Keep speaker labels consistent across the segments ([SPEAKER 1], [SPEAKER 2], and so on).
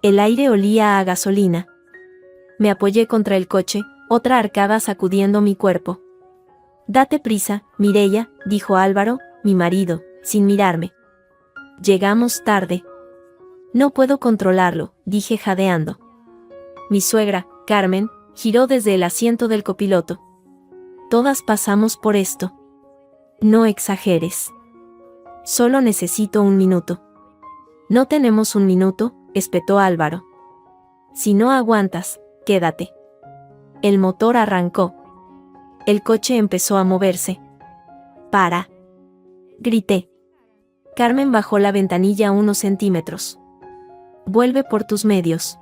[SPEAKER 1] El aire olía a gasolina. Me apoyé contra el coche, otra arcada sacudiendo mi cuerpo. «Date prisa, Mireia», dijo Álvaro, mi marido, sin mirarme. «Llegamos tarde». «No puedo controlarlo», dije jadeando. Mi suegra, Carmen, giró desde el asiento del copiloto. «Todas pasamos por esto. No exageres. Solo necesito un minuto». «No tenemos un minuto», espetó Álvaro. «Si no aguantas, quédate». El motor arrancó. El coche empezó a moverse. «¡Para!», grité. Carmen bajó la ventanilla unos centímetros. «Vuelve por tus medios».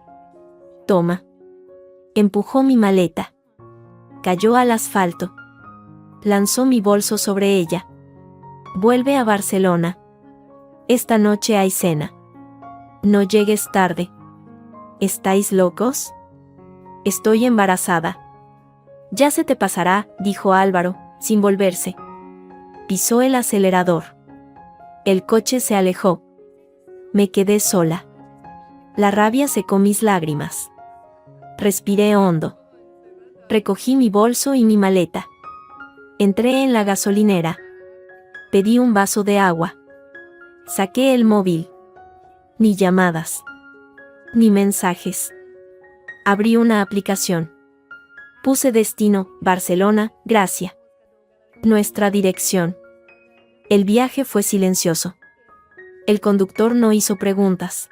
[SPEAKER 1] «Toma». Empujó mi maleta. Cayó al asfalto. Lanzó mi bolso sobre ella. «Vuelve a Barcelona. Esta noche hay cena. No llegues tarde». «¿Estáis locos?». «Estoy embarazada». «Ya se te pasará», dijo Álvaro, sin volverse. Pisó el acelerador. El coche se alejó. Me quedé sola. La rabia secó mis lágrimas. Respiré hondo. Recogí mi bolso y mi maleta. Entré en la gasolinera. Pedí un vaso de agua. Saqué el móvil. Ni llamadas. Ni mensajes. Abrí una aplicación. Puse destino, Barcelona, Gracia. Nuestra dirección. El viaje fue silencioso. El conductor no hizo preguntas.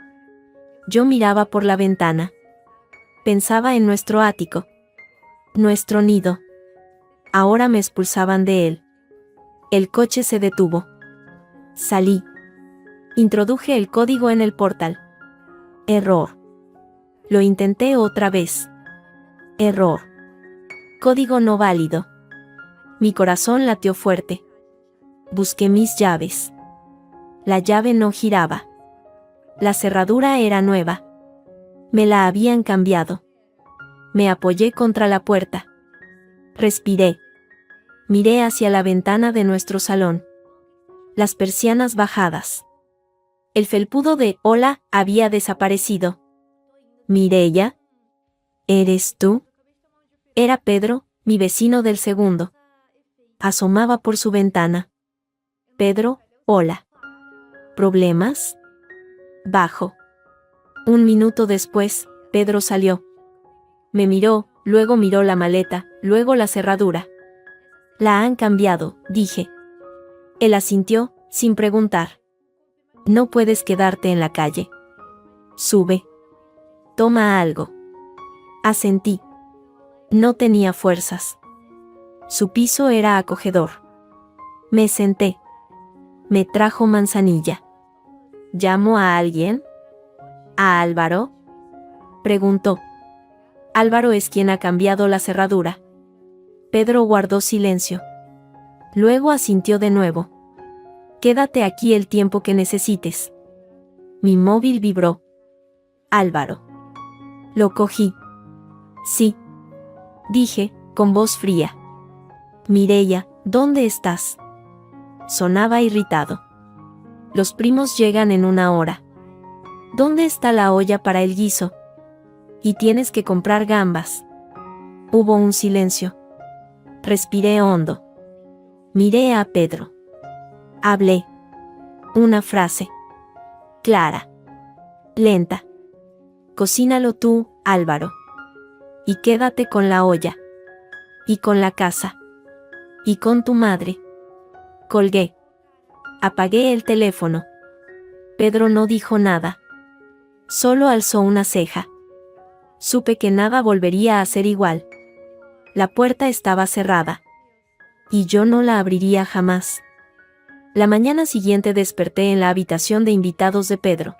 [SPEAKER 1] Yo miraba por la ventana. Pensaba en nuestro ático. Nuestro nido. Ahora me expulsaban de él. El coche se detuvo. Salí. Introduje el código en el portal. Error. Lo intenté otra vez. Error. Código no válido. Mi corazón latió fuerte. Busqué mis llaves. La llave no giraba. La cerradura era nueva. Me la habían cambiado. Me apoyé contra la puerta. Respiré. Miré hacia la ventana de nuestro salón. Las persianas bajadas. El felpudo de «Hola» había desaparecido. «Mireia, ¿eres tú?». Era Pedro, mi vecino del segundo. Asomaba por su ventana. «Pedro, hola». ¿Problemas?». Bajo. Un minuto después, Pedro salió. Me miró, luego miró la maleta, luego la cerradura. «La han cambiado», dije. Él asintió, sin preguntar. «No puedes quedarte en la calle. Sube. Toma algo». Asentí. No tenía fuerzas. Su piso era acogedor. Me senté. Me trajo manzanilla. «¿Llamo a alguien?». «¿A Álvaro?». Preguntó. «Álvaro es quien ha cambiado la cerradura». Pedro guardó silencio. Luego asintió de nuevo. «Quédate aquí el tiempo que necesites». Mi móvil vibró. «Álvaro». Lo cogí. «Sí», dije, con voz fría. «Mireia, ¿dónde estás?». Sonaba irritado. «Los primos llegan en 1 hora». «¿Dónde está la olla para el guiso?». «Y tienes que comprar gambas». Hubo un silencio. Respiré hondo. Miré a Pedro. Hablé. Una frase. Clara. Lenta. «Cocínalo tú, Álvaro. Y quédate con la olla. Y con la casa. Y con tu madre». Colgué. Apagué el teléfono. Pedro no dijo nada. Solo alzó una ceja. Supe que nada volvería a ser igual. La puerta estaba cerrada. Y yo no la abriría jamás. La mañana siguiente desperté en la habitación de invitados de Pedro.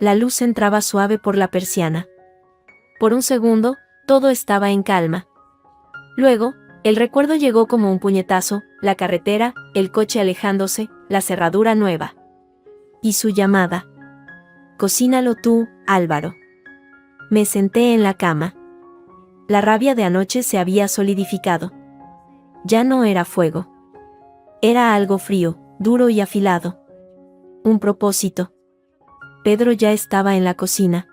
[SPEAKER 1] La luz entraba suave por la persiana. Por un segundo, todo estaba en calma. Luego, el recuerdo llegó como un puñetazo, la carretera, el coche alejándose, la cerradura nueva. Y su llamada. «Cocínalo tú, Álvaro». Me senté en la cama. La rabia de anoche se había solidificado. Ya no era fuego. Era algo frío, duro y afilado. Un propósito. Pedro ya estaba en la cocina.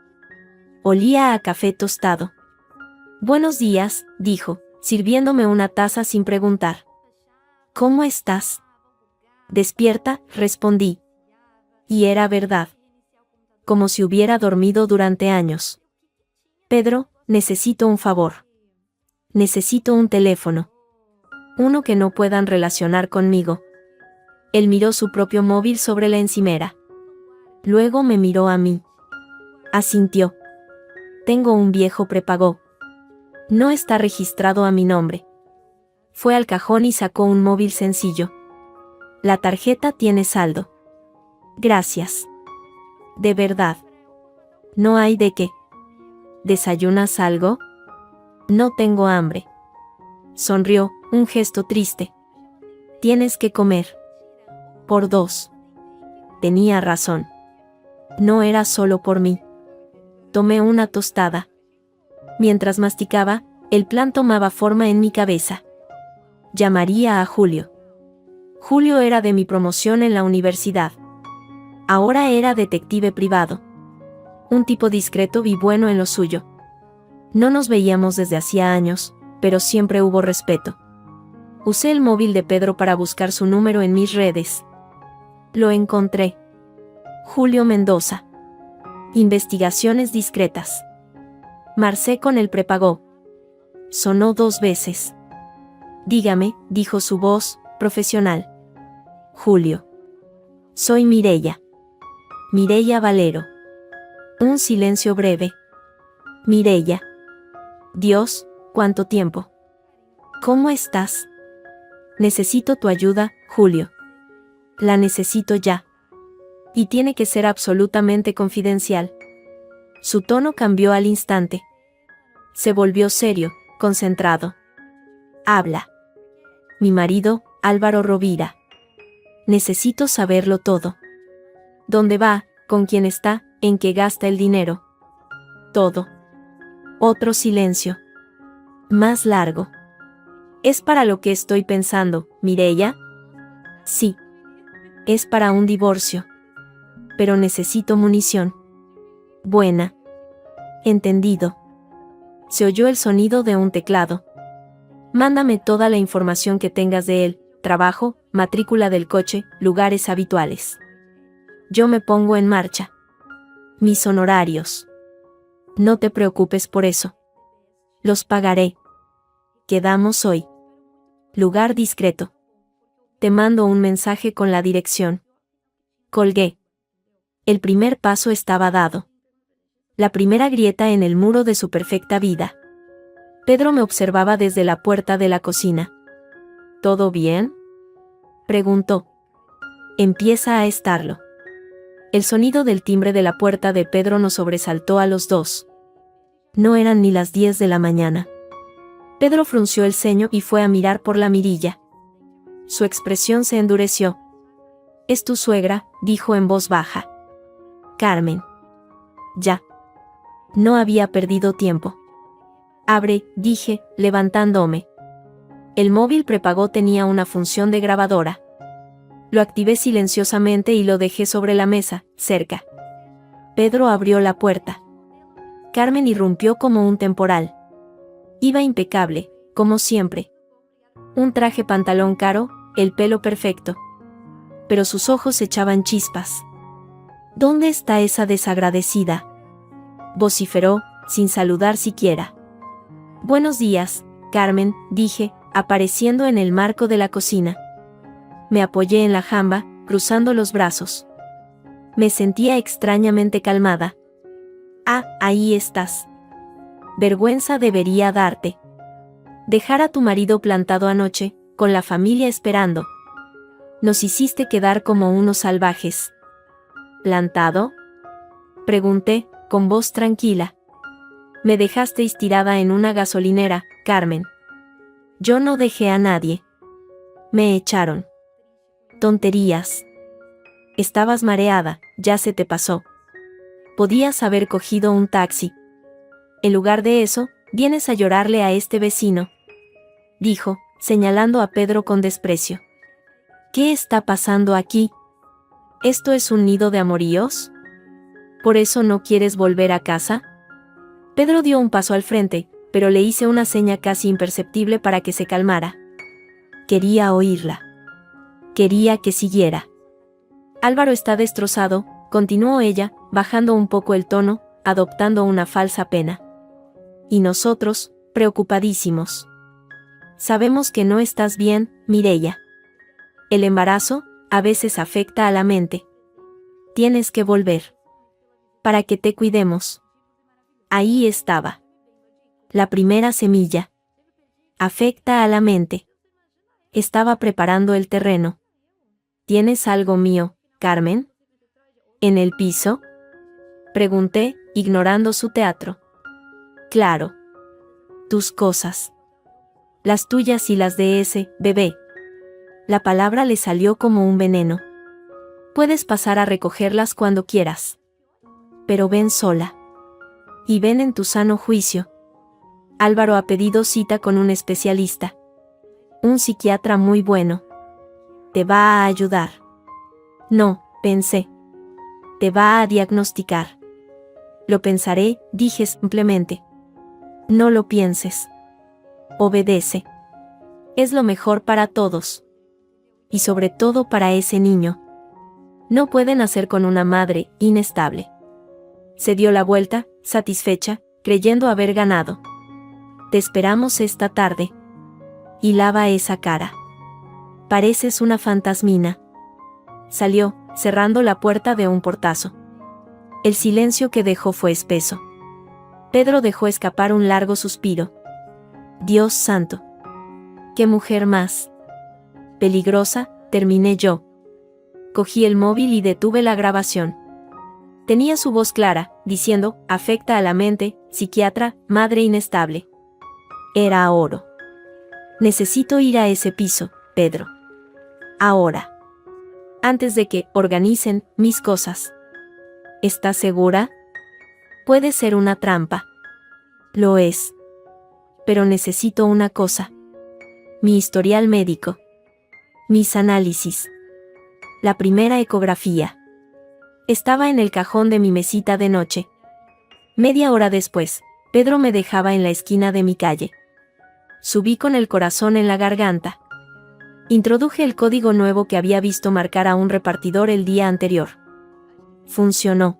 [SPEAKER 1] Olía a café tostado. Buenos días, dijo, sirviéndome una taza sin preguntar. ¿Cómo estás? Despierta, respondí. Y era verdad. Como si hubiera dormido durante años. Pedro, necesito un favor. Necesito un teléfono. Uno que no puedan relacionar conmigo. Él miró su propio móvil sobre la encimera. Luego me miró a mí. Asintió. Tengo un viejo prepago. No está registrado a mi nombre. Fue al cajón y sacó un móvil sencillo. La tarjeta tiene saldo. Gracias. De verdad. No hay de qué. ¿Desayunas algo? No tengo hambre. Sonrió, un gesto triste. Tienes que comer. Por dos. Tenía razón. No era solo por mí. Tomé una tostada. Mientras masticaba, el plan tomaba forma en mi cabeza. Llamaría a Julio. Julio era de mi promoción en la universidad. Ahora era detective privado. Un tipo discreto y bueno en lo suyo. No nos veíamos desde hacía años, pero siempre hubo respeto. Usé el móvil de Pedro para buscar su número en mis redes. Lo encontré. Julio Mendoza. Investigaciones discretas. Marcé con el prepago. Sonó 2 veces. Dígame, dijo su voz, profesional. Julio. Soy Mireya. Mireya Valero. Un silencio breve. Mireya. Dios, ¿cuánto tiempo? ¿Cómo estás? Necesito tu ayuda, Julio. La necesito ya. Y tiene que ser absolutamente confidencial. Su tono cambió al instante. Se volvió serio, concentrado. Habla. Mi marido, Álvaro Rovira. Necesito saberlo todo. ¿Dónde va? ¿Con quién está? ¿En qué gasta el dinero? Todo. Otro silencio. Más largo. ¿Es para lo que estoy pensando, Mireya? Sí. Es para un divorcio. Pero necesito munición. Buena. Entendido. Se oyó el sonido de un teclado. Mándame toda la información que tengas de él, trabajo, matrícula del coche, lugares habituales. Yo me pongo en marcha. Mis honorarios. No te preocupes por eso. Los pagaré. Quedamos hoy. Lugar discreto. Te mando un mensaje con la dirección. Colgué. El primer paso estaba dado. La primera grieta en el muro de su perfecta vida. Pedro me observaba desde la puerta de la cocina. ¿Todo bien?, preguntó. Empieza a estarlo. El sonido del timbre de la puerta de Pedro nos sobresaltó a los dos. No eran ni las 10 de la mañana. Pedro frunció el ceño y fue a mirar por la mirilla. Su expresión se endureció. «Es tu suegra», dijo en voz baja. «Carmen». «Ya». No había perdido tiempo. «Abre», dije, levantándome. El móvil prepago tenía una función de grabadora. Lo activé silenciosamente y lo dejé sobre la mesa, cerca. Pedro abrió la puerta. Carmen irrumpió como un temporal. Iba impecable, como siempre. Un traje pantalón caro, el pelo perfecto. Pero sus ojos echaban chispas. ¿Dónde está esa desagradecida?, vociferó, sin saludar siquiera. «Buenos días, Carmen», dije, apareciendo en el marco de la cocina. Me apoyé en la jamba, cruzando los brazos. Me sentía extrañamente calmada. «Ah, ahí estás. Vergüenza debería darte. Dejar a tu marido plantado anoche, con la familia esperando. Nos hiciste quedar como unos salvajes». «¿Plantado?», pregunté, con voz tranquila. «Me dejasteis tirada en una gasolinera, Carmen». «Yo no dejé a nadie. Me echaron». «Tonterías. Estabas mareada, ya se te pasó. Podías haber cogido un taxi. En lugar de eso, vienes a llorarle a este vecino», dijo, señalando a Pedro con desprecio. «¿Qué está pasando aquí? ¿Esto es un nido de amoríos? ¿Por eso no quieres volver a casa?». Pedro dio un paso al frente, pero le hice una seña casi imperceptible para que se calmara. Quería oírla. Quería que siguiera. Álvaro está destrozado, continuó ella, bajando un poco el tono, adoptando una falsa pena. Y nosotros, preocupadísimos. Sabemos que no estás bien, Mireia. El embarazo, a veces afecta a la mente. Tienes que volver. Para que te cuidemos. Ahí estaba. La primera semilla. Afecta a la mente. Estaba preparando el terreno. ¿Tienes algo mío, Carmen? ¿En el piso? Pregunté, ignorando su teatro. Claro. Tus cosas. Las tuyas y las de ese bebé. La palabra le salió como un veneno. Puedes pasar a recogerlas cuando quieras. Pero ven sola. Y ven en tu sano juicio. Álvaro ha pedido cita con un especialista. Un psiquiatra muy bueno. Te va a ayudar. No, pensé. Te va a diagnosticar. Lo pensaré, dije simplemente. No lo pienses. Obedece. Es lo mejor para todos. Y sobre todo para ese niño. No pueden hacer con una madre inestable. Se dio la vuelta, satisfecha, creyendo haber ganado. Te esperamos esta tarde. Y lava esa cara. Pareces una fantasmina. Salió, cerrando la puerta de un portazo. El silencio que dejó fue espeso. Pedro dejó escapar un largo suspiro. Dios santo. ¡Qué mujer más peligrosa!, terminé yo. Cogí el móvil y detuve la grabación. Tenía su voz clara, diciendo, afecta a la mente, psiquiatra, madre inestable. Era oro. Necesito ir a ese piso, Pedro. Ahora. Antes de que organicen mis cosas. ¿Estás segura? Puede ser una trampa. Lo es. Pero necesito una cosa. Mi historial médico. Mis análisis. La primera ecografía. Estaba en el cajón de mi mesita de noche. Media hora después, Pedro me dejaba en la esquina de mi calle. Subí con el corazón en la garganta. Introduje el código nuevo que había visto marcar a un repartidor el día anterior. Funcionó.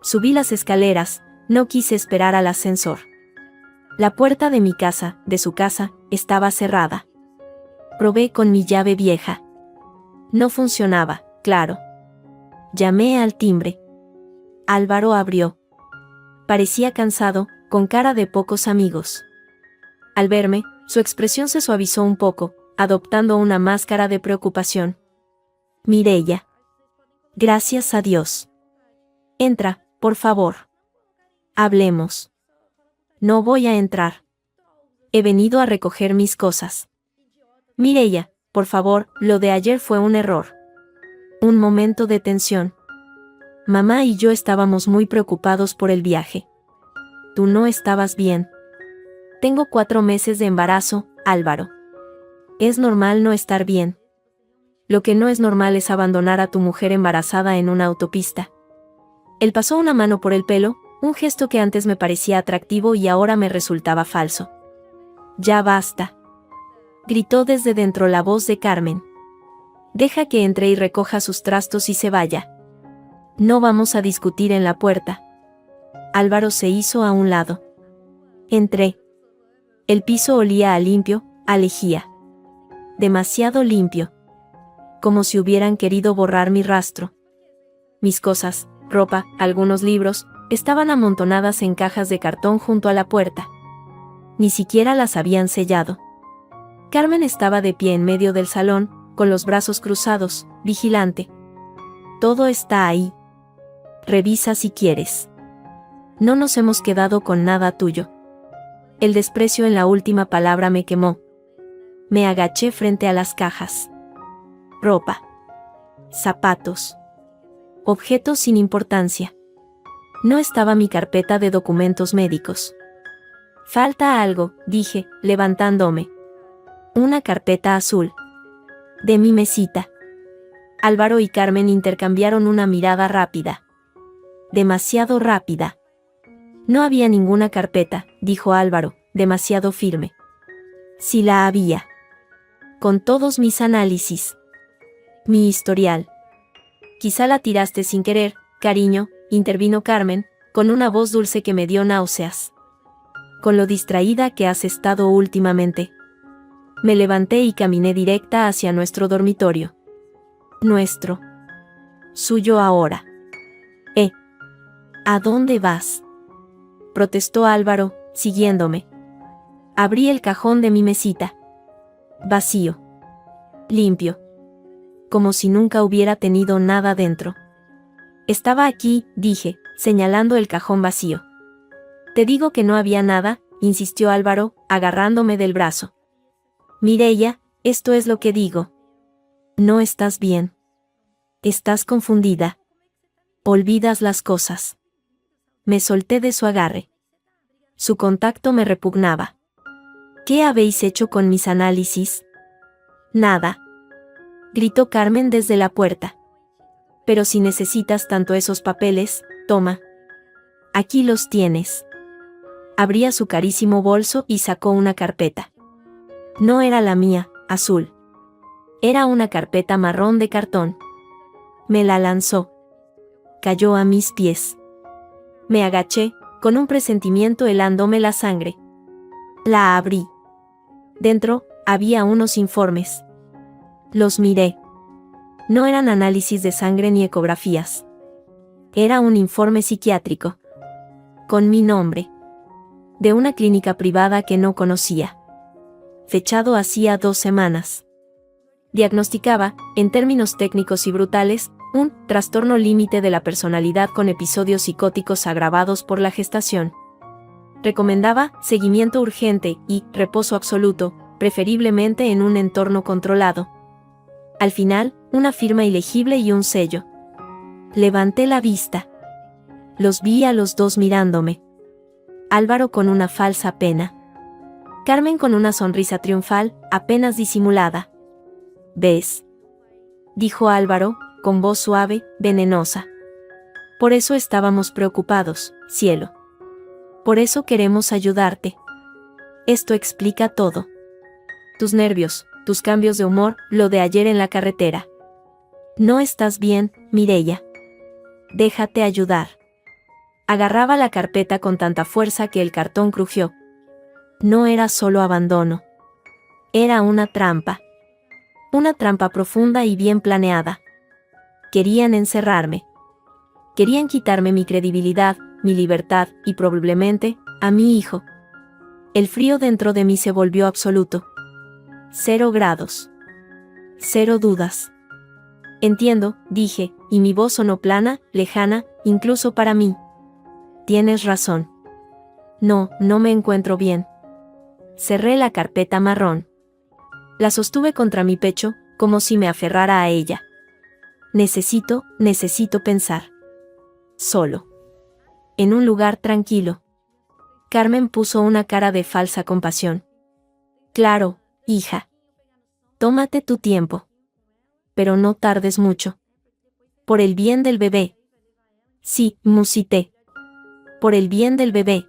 [SPEAKER 1] Subí las escaleras, no quise esperar al ascensor. La puerta de mi casa, de su casa, estaba cerrada. Probé con mi llave vieja. No funcionaba, claro. Llamé al timbre. Álvaro abrió. Parecía cansado, con cara de pocos amigos. Al verme, su expresión se suavizó un poco, adoptando una máscara de preocupación. Mireia. Gracias a Dios. Entra, por favor. Hablemos. No voy a entrar. He venido a recoger mis cosas. Mireia, por favor, lo de ayer fue un error. Un momento de tensión. Mamá y yo estábamos muy preocupados por el viaje. Tú no estabas bien. Tengo 4 meses de embarazo, Álvaro. Es normal no estar bien. Lo que no es normal es abandonar a tu mujer embarazada en una autopista. Él pasó una mano por el pelo, un gesto que antes me parecía atractivo y ahora me resultaba falso. Ya basta. Gritó desde dentro la voz de Carmen. Deja que entre y recoja sus trastos y se vaya. No vamos a discutir en la puerta. Álvaro se hizo a un lado. Entré. El piso olía a limpio, a lejía. Demasiado limpio. Como si hubieran querido borrar mi rastro. Mis cosas, ropa, algunos libros, estaban amontonadas en cajas de cartón junto a la puerta. Ni siquiera las habían sellado. Carmen estaba de pie en medio del salón, con los brazos cruzados, vigilante. Todo está ahí. Revisa si quieres. No nos hemos quedado con nada tuyo. El desprecio en la última palabra me quemó. Me agaché frente a las cajas. Ropa. Zapatos. Objetos sin importancia. No estaba mi carpeta de documentos médicos. Falta algo, dije, levantándome. Una carpeta azul. De mi mesita. Álvaro y Carmen intercambiaron una mirada rápida. Demasiado rápida. No había ninguna carpeta, dijo Álvaro, demasiado firme. Sí la había. Con todos mis análisis. Mi historial. Quizá la tiraste sin querer, cariño, intervino Carmen, con una voz dulce que me dio náuseas. Con lo distraída que has estado últimamente. Me levanté y caminé directa hacia nuestro dormitorio. Nuestro. Suyo ahora. ¿A dónde vas? Protestó Álvaro, siguiéndome. Abrí el cajón de mi mesita. Vacío. Limpio. Como si nunca hubiera tenido nada dentro. Estaba aquí, dije, señalando el cajón vacío. Te digo que no había nada, insistió Álvaro, agarrándome del brazo. Mireia, esto es lo que digo. No estás bien. Estás confundida. Olvidas las cosas. Me solté de su agarre. Su contacto me repugnaba. ¿Qué habéis hecho con mis análisis? Nada. Gritó Carmen desde la puerta. Pero si necesitas tanto esos papeles, toma. Aquí los tienes. Abría su carísimo bolso y sacó una carpeta. No era la mía, azul. Era una carpeta marrón de cartón. Me la lanzó. Cayó a mis pies. Me agaché, con un presentimiento helándome la sangre. La abrí. Dentro, había unos informes. Los miré. No eran análisis de sangre ni ecografías. Era un informe psiquiátrico. Con mi nombre. De una clínica privada que no conocía. Fechado hacía 2 semanas. Diagnosticaba, en términos técnicos y brutales, un trastorno límite de la personalidad con episodios psicóticos agravados por la gestación. Recomendaba seguimiento urgente y reposo absoluto, preferiblemente en un entorno controlado. Al final, una firma ilegible y un sello. Levanté la vista. Los vi a los dos mirándome. Álvaro con una falsa pena. Carmen con una sonrisa triunfal, apenas disimulada. ¿Ves? Dijo Álvaro, con voz suave, venenosa. Por eso estábamos preocupados, cielo. Por eso queremos ayudarte. Esto explica todo. Tus nervios, tus cambios de humor, lo de ayer en la carretera. No estás bien, Mireia. Déjate ayudar. Agarraba la carpeta con tanta fuerza que el cartón crujió. No era solo abandono. Era una trampa. Una trampa profunda y bien planeada. Querían encerrarme. Querían quitarme mi credibilidad, mi libertad y probablemente, a mi hijo. El frío dentro de mí se volvió absoluto. 0 grados. 0 dudas. Entiendo, dije, y mi voz sonó plana, lejana, incluso para mí. Tienes razón. No me encuentro bien. Cerré la carpeta marrón. La sostuve contra mi pecho, como si me aferrara a ella. Necesito pensar. Solo. En un lugar tranquilo. Carmen puso una cara de falsa compasión. Claro, hija. Tómate tu tiempo. Pero no tardes mucho. Por el bien del bebé. Sí, musité. Por el bien del bebé.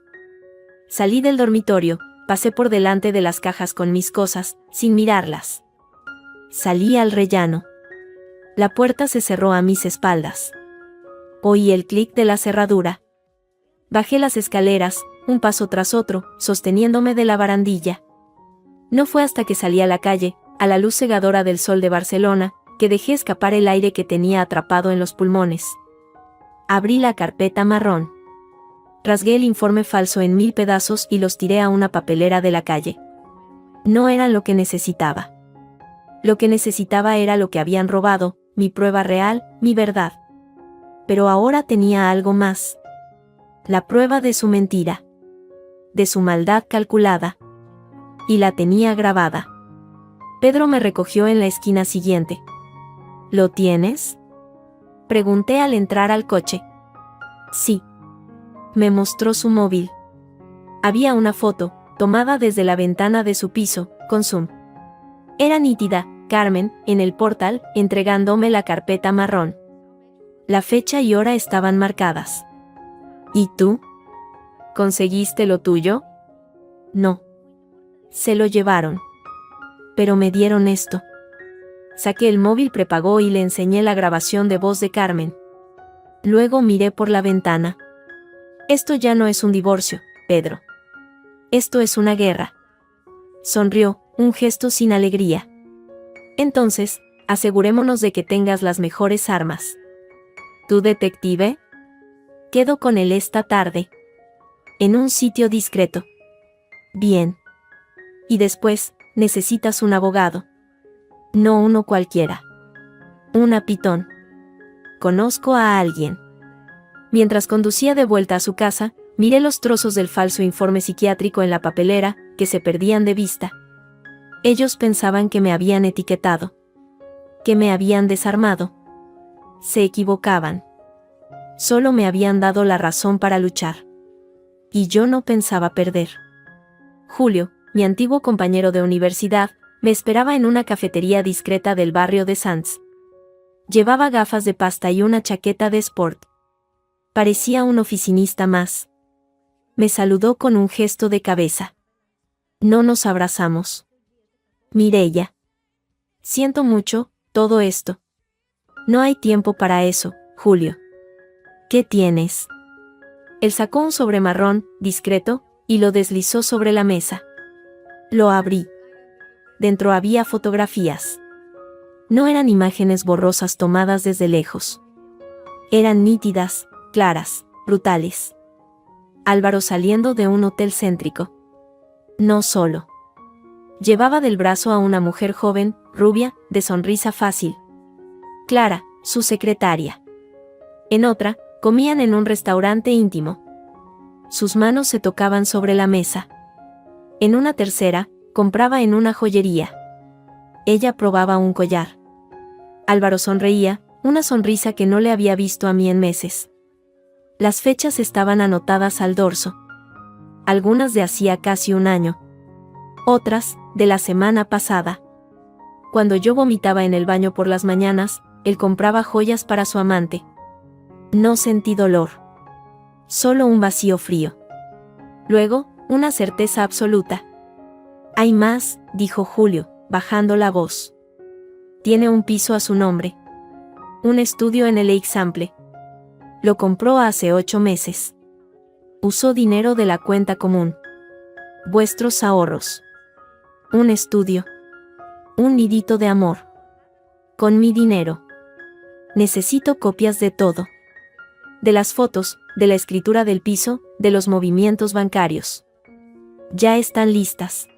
[SPEAKER 1] Salí del dormitorio, pasé por delante de las cajas con mis cosas, sin mirarlas. Salí al rellano. La puerta se cerró a mis espaldas. Oí el clic de la cerradura. Bajé las escaleras, un paso tras otro, sosteniéndome de la barandilla. No fue hasta que salí a la calle, a la luz cegadora del sol de Barcelona, que dejé escapar el aire que tenía atrapado en los pulmones. Abrí la carpeta marrón. Rasgué el informe falso en 1000 pedazos y los tiré a una papelera de la calle. No eran lo que necesitaba. Lo que necesitaba era lo que habían robado, mi prueba real, mi verdad. Pero ahora tenía algo más. La prueba de su mentira. De su maldad calculada. Y la tenía grabada. Pedro me recogió en la esquina siguiente. ¿Lo tienes? Pregunté al entrar al coche. Sí. Me mostró su móvil. Había una foto, tomada desde la ventana de su piso, con zoom. Era nítida, Carmen, en el portal, entregándome la carpeta marrón. La fecha y hora estaban marcadas. ¿Y tú? ¿Conseguiste lo tuyo? No. Se lo llevaron. Pero me dieron esto. Saqué el móvil prepago y le enseñé la grabación de voz de Carmen. Luego miré por la ventana. Esto ya no es un divorcio, Pedro. Esto es una guerra. Sonrió, un gesto sin alegría. Entonces, asegurémonos de que tengas las mejores armas. ¿Tu detective? Quedo con él esta tarde. En un sitio discreto. Bien. Y después, necesitas un abogado. No uno cualquiera. Una pitón. Conozco a alguien. Mientras conducía de vuelta a su casa, miré los trozos del falso informe psiquiátrico en la papelera, que se perdían de vista. Ellos pensaban que me habían etiquetado. Que me habían desarmado. Se equivocaban. Solo me habían dado la razón para luchar. Y yo no pensaba perder. Julio, mi antiguo compañero de universidad, me esperaba en una cafetería discreta del barrio de Sanz. Llevaba gafas de pasta y una chaqueta de sport. Parecía un oficinista más. Me saludó con un gesto de cabeza. No nos abrazamos. Mireia. Siento mucho, todo esto. No hay tiempo para eso, Julio. ¿Qué tienes? Él sacó un sobre marrón, discreto, y lo deslizó sobre la mesa. Lo abrí. Dentro había fotografías. No eran imágenes borrosas tomadas desde lejos. Eran nítidas, claras, brutales. Álvaro saliendo de un hotel céntrico. No solo. Llevaba del brazo a una mujer joven, rubia, de sonrisa fácil. Clara, su secretaria. En otra, comían en un restaurante íntimo. Sus manos se tocaban sobre la mesa. En una tercera, compraba en una joyería. Ella probaba un collar. Álvaro sonreía, una sonrisa que no le había visto a mí en meses. Las fechas estaban anotadas al dorso. Algunas de hacía casi un año. Otras, de la semana pasada. Cuando yo vomitaba en el baño por las mañanas, él compraba joyas para su amante. No sentí dolor. Solo un vacío frío. Luego, una certeza absoluta. Hay más, dijo Julio, bajando la voz. Tiene un piso a su nombre. Un estudio en el Eixample. Lo compró hace 8 meses. Usó dinero de la cuenta común. Vuestros ahorros. Un estudio. Un nidito de amor. Con mi dinero. Necesito copias de todo. De las fotos, de la escritura del piso, de los movimientos bancarios. Ya están listas.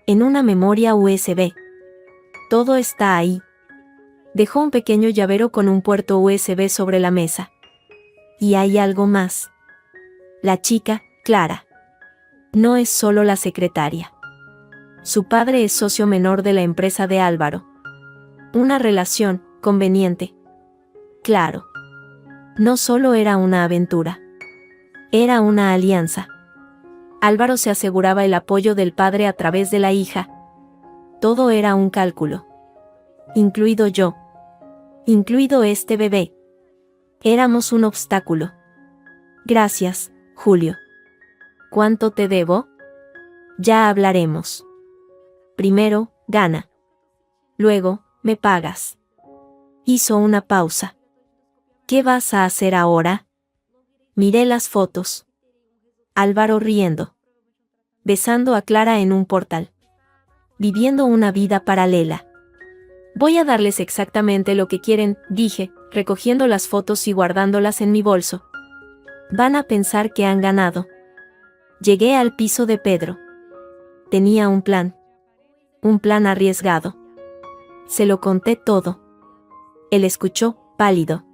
[SPEAKER 1] En una memoria USB. Todo está ahí. Dejó un pequeño llavero con un puerto USB sobre la mesa. Y hay algo más. La chica, Clara. No es solo la secretaria. Su padre es socio menor de la empresa de Álvaro. Una relación, conveniente. Claro. No solo era una aventura. Era una alianza. Álvaro se aseguraba el apoyo del padre a través de la hija. Todo era un cálculo. Incluido yo. Incluido este bebé. Éramos un obstáculo. Gracias, Julio. ¿Cuánto te debo? Ya hablaremos. Primero, gana. Luego, me pagas. Hizo una pausa. ¿Qué vas a hacer ahora? Miré las fotos. Álvaro riendo. Besando a Clara en un portal. Viviendo una vida paralela. Voy a darles exactamente lo que quieren, dije, recogiendo las fotos y guardándolas en mi bolso. Van a pensar que han ganado. Llegué al piso de Pedro. Tenía un plan. Un plan arriesgado. Se lo conté todo. Él escuchó, pálido.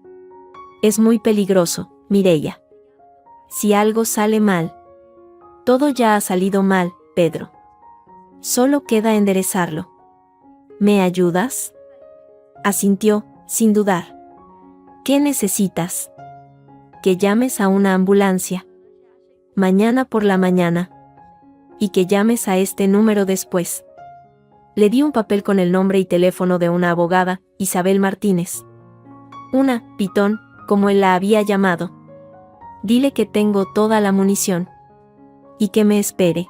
[SPEAKER 1] Es muy peligroso, Mireia. Si algo sale mal. Todo ya ha salido mal, Pedro. Solo queda enderezarlo. ¿Me ayudas? Asintió, sin dudar. ¿Qué necesitas? Que llames a una ambulancia. Mañana por la mañana. Y que llames a este número después. Le di un papel con el nombre y teléfono de una abogada, Isabel Martínez. Una pitón, como él la había llamado. Dile que tengo toda la munición. y que me espere.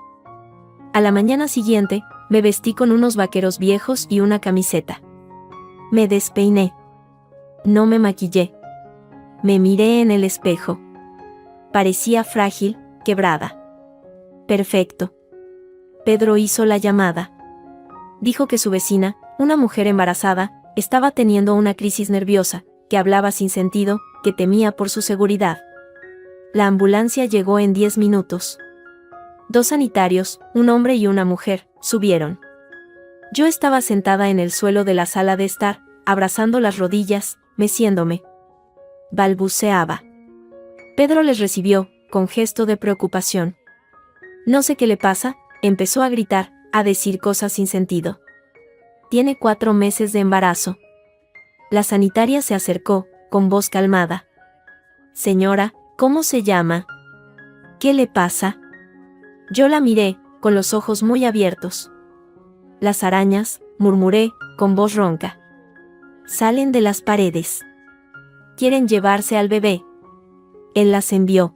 [SPEAKER 1] A la mañana siguiente, me vestí con unos vaqueros viejos y una camiseta. Me despeiné. No me maquillé. Me miré en el espejo. Parecía frágil, quebrada. Perfecto. Pedro hizo la llamada. Dijo que su vecina, una mujer embarazada, estaba teniendo una crisis nerviosa, que hablaba sin sentido, que temía por su seguridad. La ambulancia llegó en 10 minutos. 2 sanitarios, un hombre y una mujer, subieron. Yo estaba sentada en el suelo de la sala de estar, abrazando las rodillas, meciéndome. Balbuceaba. Pedro les recibió, con gesto de preocupación. No sé qué le pasa, empezó a gritar, a decir cosas sin sentido. Tiene 4 meses de embarazo. La sanitaria se acercó, con voz calmada. Señora, ¿cómo se llama? ¿Qué le pasa? Yo la miré, con los ojos muy abiertos. Las arañas, murmuré, con voz ronca. Salen de las paredes. Quieren llevarse al bebé. Él las envió.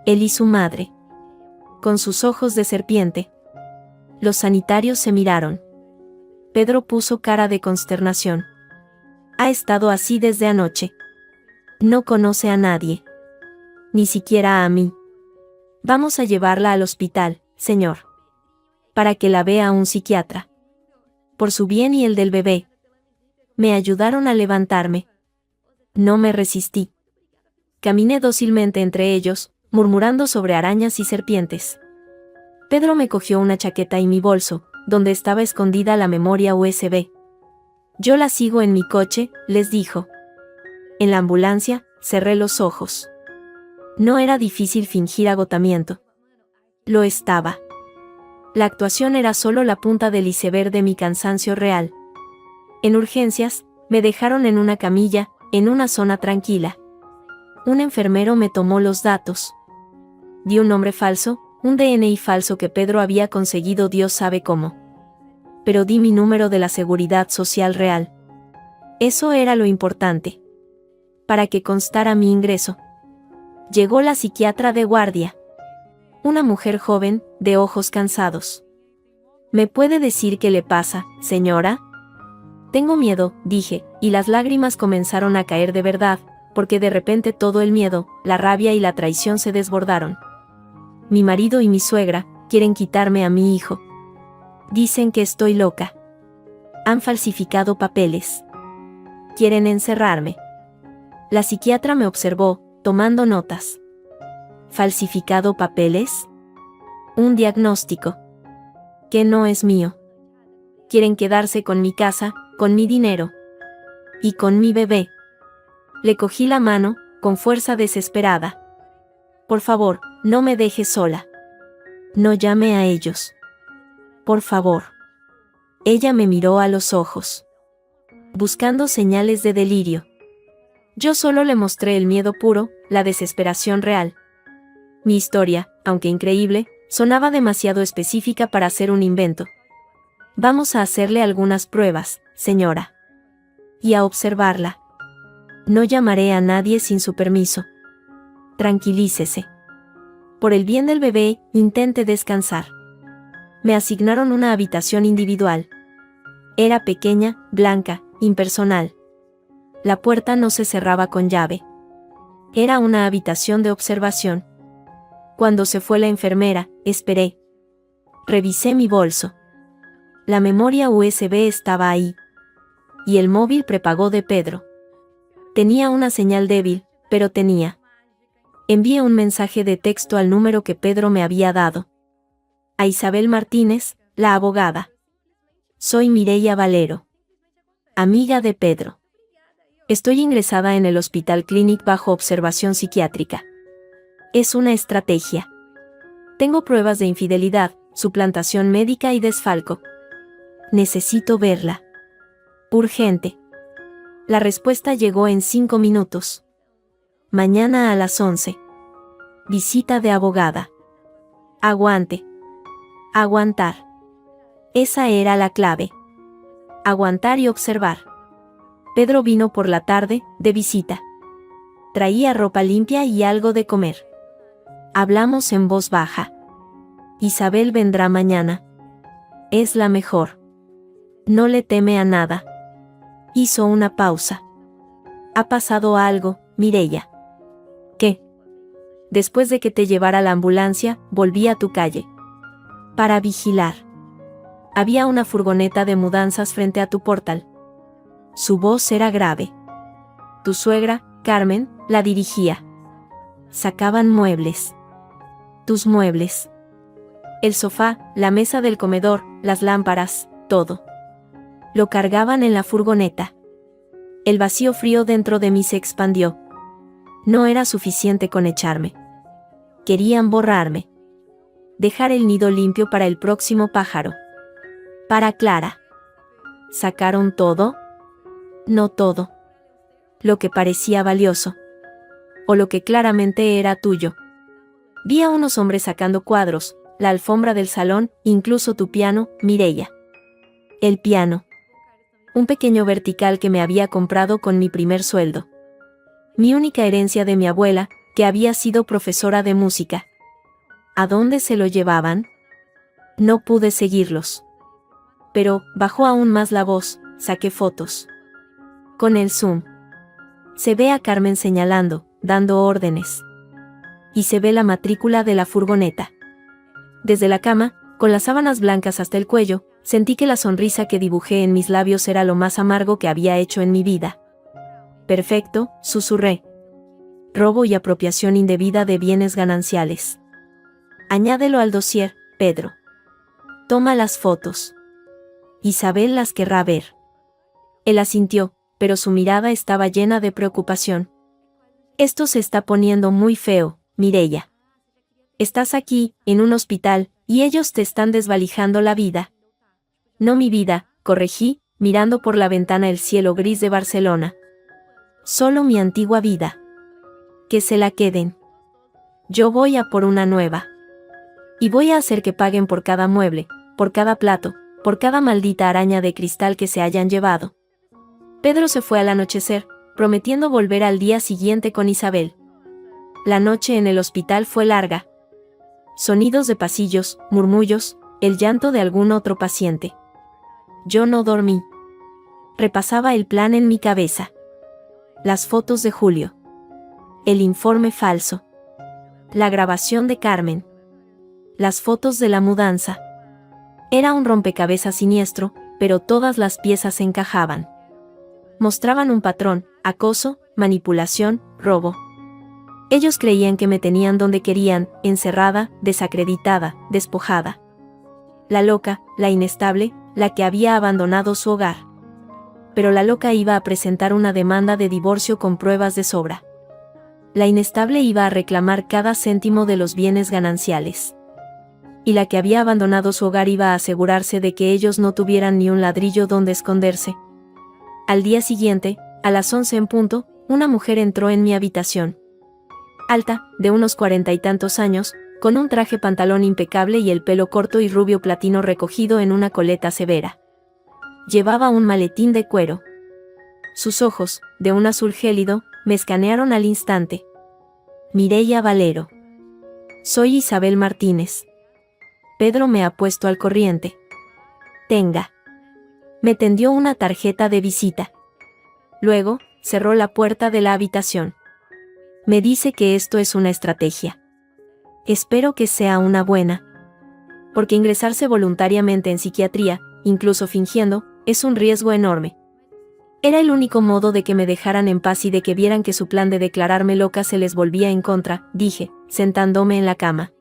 [SPEAKER 1] Él y su madre. Con sus ojos de serpiente. Los sanitarios se miraron. Pedro puso cara de consternación. Ha estado así desde anoche. No conoce a nadie. Ni siquiera a mí. Vamos a llevarla al hospital, señor. Para que la vea un psiquiatra. Por su bien y el del bebé. Me ayudaron a levantarme. No me resistí. Caminé dócilmente entre ellos, murmurando sobre arañas y serpientes. Pedro me cogió una chaqueta y mi bolso, donde estaba escondida la memoria USB. Yo la sigo en mi coche, les dijo. En la ambulancia, cerré los ojos. No era difícil fingir agotamiento. Lo estaba. La actuación era solo la punta del iceberg de mi cansancio real. En urgencias, me dejaron en una camilla, en una zona tranquila. Un enfermero me tomó los datos. Di un nombre falso, un DNI falso que Pedro había conseguido Dios sabe cómo. Pero di mi número de la seguridad social real. Eso era lo importante. Para que constara mi ingreso. Llegó la psiquiatra de guardia. Una mujer joven, de ojos cansados. ¿Me puede decir qué le pasa, señora? Tengo miedo, dije, y las lágrimas comenzaron a caer de verdad, porque de repente todo el miedo, la rabia y la traición se desbordaron. Mi marido y mi suegra quieren quitarme a mi hijo. Dicen que estoy loca. Han falsificado papeles. Quieren encerrarme. La psiquiatra me observó, tomando notas. ¿Falsificado papeles? Un diagnóstico. Que no es mío. Quieren quedarse con mi casa, con mi dinero. Y con mi bebé. Le cogí la mano, con fuerza desesperada. Por favor, no me deje sola. No llame a ellos. Por favor. Ella me miró a los ojos. Buscando señales de delirio. Yo solo le mostré el miedo puro, la desesperación real. Mi historia, aunque increíble, sonaba demasiado específica para ser un invento. Vamos a hacerle algunas pruebas, señora. Y a observarla. No llamaré a nadie sin su permiso. Tranquilícese. Por el bien del bebé, intente descansar. Me asignaron una habitación individual. Era pequeña, blanca, impersonal. La puerta no se cerraba con llave. Era una habitación de observación. Cuando se fue la enfermera, esperé. Revisé mi bolso. La memoria USB estaba ahí. Y el móvil prepago de Pedro. Tenía una señal débil, pero tenía. Envié un mensaje de texto al número que Pedro me había dado. A Isabel Martínez, la abogada. Soy Mireia Valero. Amiga de Pedro. Estoy ingresada en el Hospital Clínic bajo observación psiquiátrica. Es una estrategia. Tengo pruebas de infidelidad, suplantación médica y desfalco. Necesito verla. Urgente. La respuesta llegó en 5 minutos. Mañana a las 11. Visita de abogada. Aguante. Aguantar. Esa era la clave. Aguantar y observar. Pedro vino por la tarde, de visita. Traía ropa limpia y algo de comer. Hablamos en voz baja. Isabel vendrá mañana. Es la mejor. No le teme a nada. Hizo una pausa. ¿Ha pasado algo, Mireia? ¿Qué? Después de que te llevara la ambulancia, volví a tu calle. Para vigilar. Había una furgoneta de mudanzas frente a tu portal. Su voz era grave. Tu suegra, Carmen, la dirigía. Sacaban muebles. Tus muebles. El sofá, la mesa del comedor, las lámparas, todo. Lo cargaban en la furgoneta. El vacío frío dentro de mí se expandió. No era suficiente con echarme. Querían borrarme. Dejar el nido limpio para el próximo pájaro. Para Clara. ¿Sacaron todo? No todo. Lo que parecía valioso. O lo que claramente era tuyo. Vi a unos hombres sacando cuadros, la alfombra del salón, incluso tu piano, Mireia. El piano. Un pequeño vertical que me había comprado con mi primer sueldo. Mi única herencia de mi abuela, que había sido profesora de música. ¿A dónde se lo llevaban? No pude seguirlos. Pero, bajó aún más la voz, saqué fotos. Con el zoom. Se ve a Carmen señalando, dando órdenes. Y se ve la matrícula de la furgoneta. Desde la cama, con las sábanas blancas hasta el cuello, sentí que la sonrisa que dibujé en mis labios era lo más amargo que había hecho en mi vida. Perfecto, susurré. Robo y apropiación indebida de bienes gananciales. Añádelo al dossier, Pedro. Toma las fotos. Isabel las querrá ver. Él asintió, pero su mirada estaba llena de preocupación. Esto se está poniendo muy feo, Mireia. Estás aquí, en un hospital, y ellos te están desvalijando la vida. No mi vida, corregí, mirando por la ventana el cielo gris de Barcelona. Solo mi antigua vida. Que se la queden. Yo voy a por una nueva. Y voy a hacer que paguen por cada mueble, por cada plato, por cada maldita araña de cristal que se hayan llevado. Pedro se fue al anochecer, prometiendo volver al día siguiente con Isabel. La noche en el hospital fue larga. Sonidos de pasillos, murmullos, el llanto de algún otro paciente. Yo no dormí. Repasaba el plan en mi cabeza. Las fotos de Julio. El informe falso. La grabación de Carmen. Las fotos de la mudanza. Era un rompecabezas siniestro, pero todas las piezas encajaban. Mostraban un patrón: acoso, manipulación, robo. Ellos creían que me tenían donde querían, encerrada, desacreditada, despojada. La loca, la inestable, la que había abandonado su hogar. Pero la loca iba a presentar una demanda de divorcio con pruebas de sobra. La inestable iba a reclamar cada céntimo de los bienes gananciales. Y la que había abandonado su hogar iba a asegurarse de que ellos no tuvieran ni un ladrillo donde esconderse. Al día siguiente, a las 11 en punto, una mujer entró en mi habitación. Alta, de unos 40 y tantos años, con un traje pantalón impecable y el pelo corto y rubio platino recogido en una coleta severa. Llevaba un maletín de cuero. Sus ojos, de un azul gélido, me escanearon al instante. Mireia Valero. Soy Isabel Martínez. Pedro me ha puesto al corriente. Tenga. Me tendió una tarjeta de visita. Luego, cerró la puerta de la habitación. Me dice que esto es una estrategia. Espero que sea una buena. Porque ingresarse voluntariamente en psiquiatría, incluso fingiendo, es un riesgo enorme. Era el único modo de que me dejaran en paz y de que vieran que su plan de declararme loca se les volvía en contra, dije, sentándome en la cama.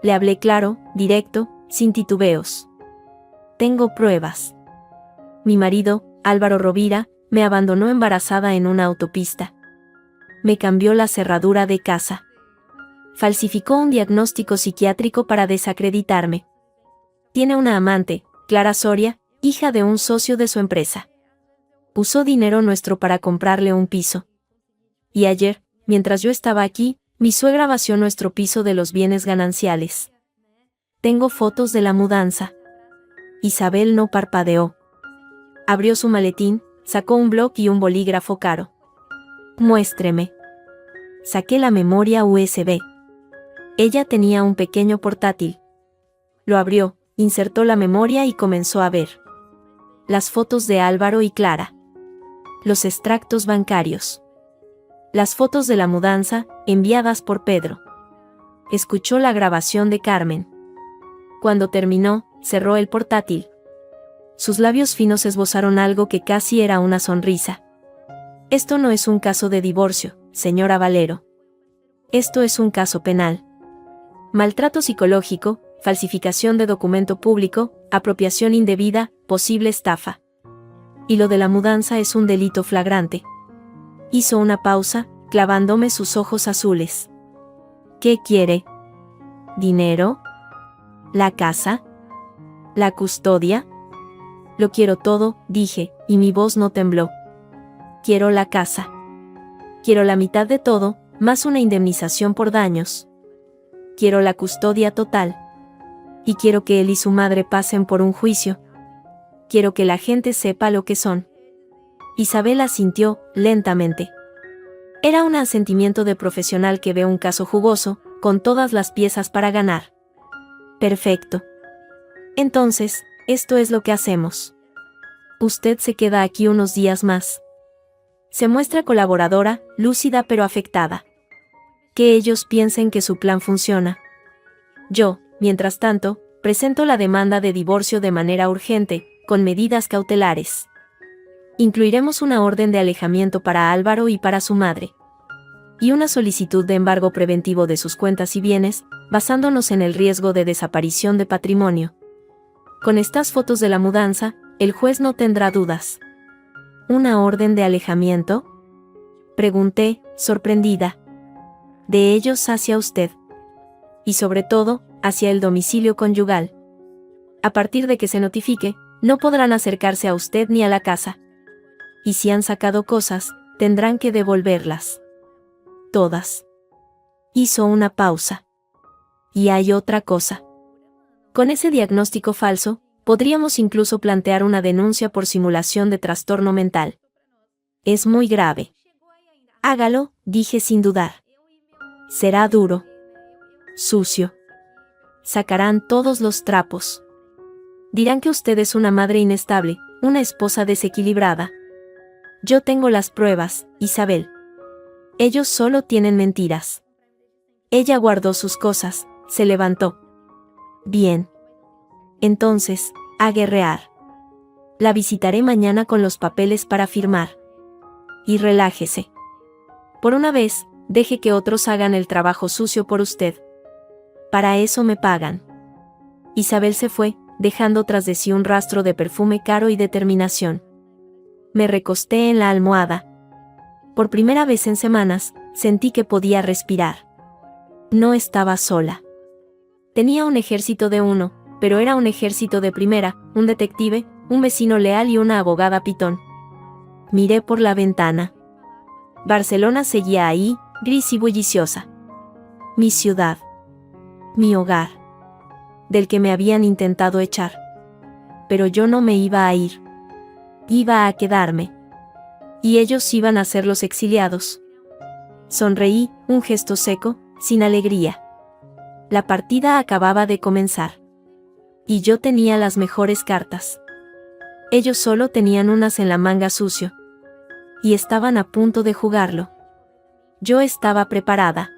[SPEAKER 1] Le hablé claro, directo, sin titubeos. Tengo pruebas. Mi marido, Álvaro Rovira, me abandonó embarazada en una autopista. Me cambió la cerradura de casa. Falsificó un diagnóstico psiquiátrico para desacreditarme. Tiene una amante, Clara Soria, hija de un socio de su empresa. Usó dinero nuestro para comprarle un piso. Y ayer, mientras yo estaba aquí, mi suegra vació nuestro piso de los bienes gananciales. Tengo fotos de la mudanza. Isabel no parpadeó. Abrió su maletín, sacó un bloc y un bolígrafo caro. Muéstreme. Saqué la memoria USB. Ella tenía un pequeño portátil. Lo abrió, insertó la memoria y comenzó a ver las fotos de Álvaro y Clara, los extractos bancarios, las fotos de la mudanza, enviadas por Pedro. Escuchó la grabación de Carmen. Cuando terminó, cerró el portátil. Sus labios finos esbozaron algo que casi era una sonrisa. Esto no es un caso de divorcio, señora Valero. Esto es un caso penal. Maltrato psicológico, falsificación de documento público, apropiación indebida, posible estafa. Y lo de la mudanza es un delito flagrante. Hizo una pausa, clavándome sus ojos azules. ¿Qué quiere? ¿Dinero? ¿La casa? ¿La custodia? Lo quiero todo, dije, y mi voz no tembló. Quiero la casa. Quiero la mitad de todo, más una indemnización por daños. Quiero la custodia total. Y quiero que él y su madre pasen por un juicio. Quiero que la gente sepa lo que son. Isabel asintió, lentamente. Era un asentimiento de profesional que ve un caso jugoso, con todas las piezas para ganar. Perfecto. Entonces, esto es lo que hacemos. Usted se queda aquí unos días más. Se muestra colaboradora, lúcida pero afectada. Que ellos piensen que su plan funciona. Yo, mientras tanto, presento la demanda de divorcio de manera urgente, con medidas cautelares. Incluiremos una orden de alejamiento para Álvaro y para su madre. Y una solicitud de embargo preventivo de sus cuentas y bienes, basándonos en el riesgo de desaparición de patrimonio. Con estas fotos de la mudanza, el juez no tendrá dudas. ¿Una orden de alejamiento? Pregunté, sorprendida. De ellos hacia usted. Y sobre todo, hacia el domicilio conyugal. A partir de que se notifique, no podrán acercarse a usted ni a la casa. Y si han sacado cosas, tendrán que devolverlas. Todas. Hizo una pausa. Y hay otra cosa. Con ese diagnóstico falso, podríamos incluso plantear una denuncia por simulación de trastorno mental. Es muy grave. Hágalo, dije sin dudar. Será duro. Sucio. Sacarán todos los trapos. Dirán que usted es una madre inestable, una esposa desequilibrada. Yo tengo las pruebas, Isabel. Ellos solo tienen mentiras. Ella guardó sus cosas, se levantó. Bien. Entonces, a guerrear. La visitaré mañana con los papeles para firmar. Y relájese. Por una vez, deje que otros hagan el trabajo sucio por usted. Para eso me pagan. Isabel se fue, dejando tras de sí un rastro de perfume caro y determinación. Me recosté en la almohada. Por primera vez en semanas, sentí que podía respirar. No estaba sola. Tenía un ejército de uno, pero era un ejército de primera, un detective, un vecino leal y una abogada pitón. Miré por la ventana. Barcelona seguía ahí, gris y bulliciosa. Mi ciudad. Mi hogar. Del que me habían intentado echar. Pero yo no me iba a ir. Iba a quedarme. Y ellos iban a ser los exiliados. Sonreí, un gesto seco, sin alegría. La partida acababa de comenzar. Y yo tenía las mejores cartas. Ellos solo tenían unas en la manga sucio. Y estaban a punto de jugarlo. Yo estaba preparada.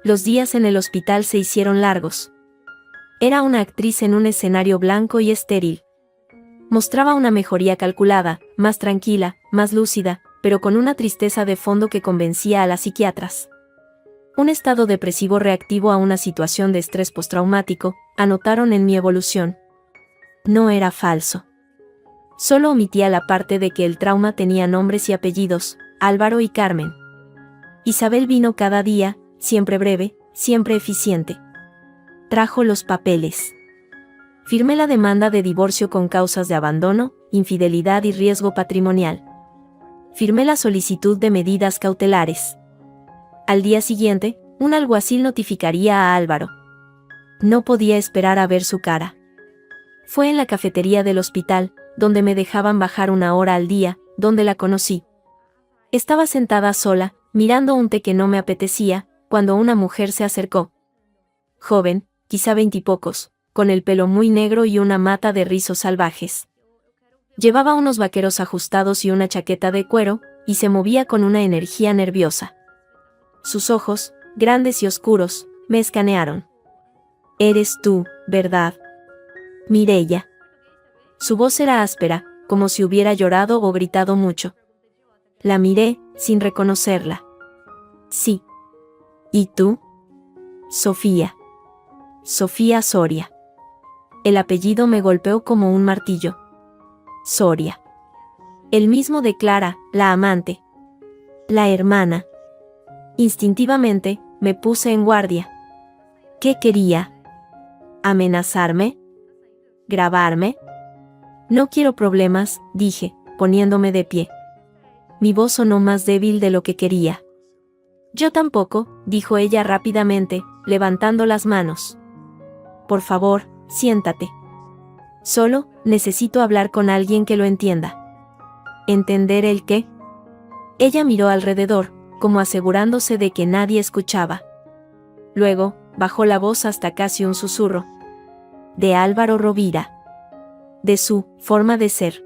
[SPEAKER 1] Los días en el hospital se hicieron largos. Era una actriz en un escenario blanco y estéril. Mostraba una mejoría calculada, más tranquila, más lúcida, pero con una tristeza de fondo que convencía a las psiquiatras. Un estado depresivo reactivo a una situación de estrés postraumático, anotaron en mi evolución. No era falso. Solo omitía la parte de que el trauma tenía nombres y apellidos, Álvaro y Carmen. Isabel vino cada día, siempre breve, siempre eficiente. Trajo los papeles. Firmé la demanda de divorcio con causas de abandono, infidelidad y riesgo patrimonial. Firmé la solicitud de medidas cautelares. Al día siguiente, un alguacil notificaría a Álvaro. No podía esperar a ver su cara. Fue en la cafetería del hospital, donde me dejaban bajar 1 hora al día, donde la conocí. Estaba sentada sola, mirando un té que no me apetecía, cuando una mujer se acercó. Joven, quizá 20 y pocos, con el pelo muy negro y una mata de rizos salvajes. Llevaba unos vaqueros ajustados y una chaqueta de cuero, y se movía con una energía nerviosa. Sus ojos, grandes y oscuros, me escanearon. «Eres tú, ¿verdad? Mireia». Su voz era áspera, como si hubiera llorado o gritado mucho. La miré, sin reconocerla. «Sí». «¿Y tú?» «Sofía. Sofía Soria». El apellido me golpeó como un martillo. Soria. El mismo de Clara, la amante. La hermana. Instintivamente, me puse en guardia. ¿Qué quería? ¿Amenazarme? ¿Grabarme? No quiero problemas, dije, poniéndome de pie. Mi voz sonó más débil de lo que quería. Yo tampoco, dijo ella rápidamente, levantando las manos. Por favor, siéntate. Solo, necesito hablar con alguien que lo entienda. ¿Entender el qué? Ella miró alrededor, como asegurándose de que nadie escuchaba. Luego, bajó la voz hasta casi un susurro. De Álvaro Rovira. De su forma de ser.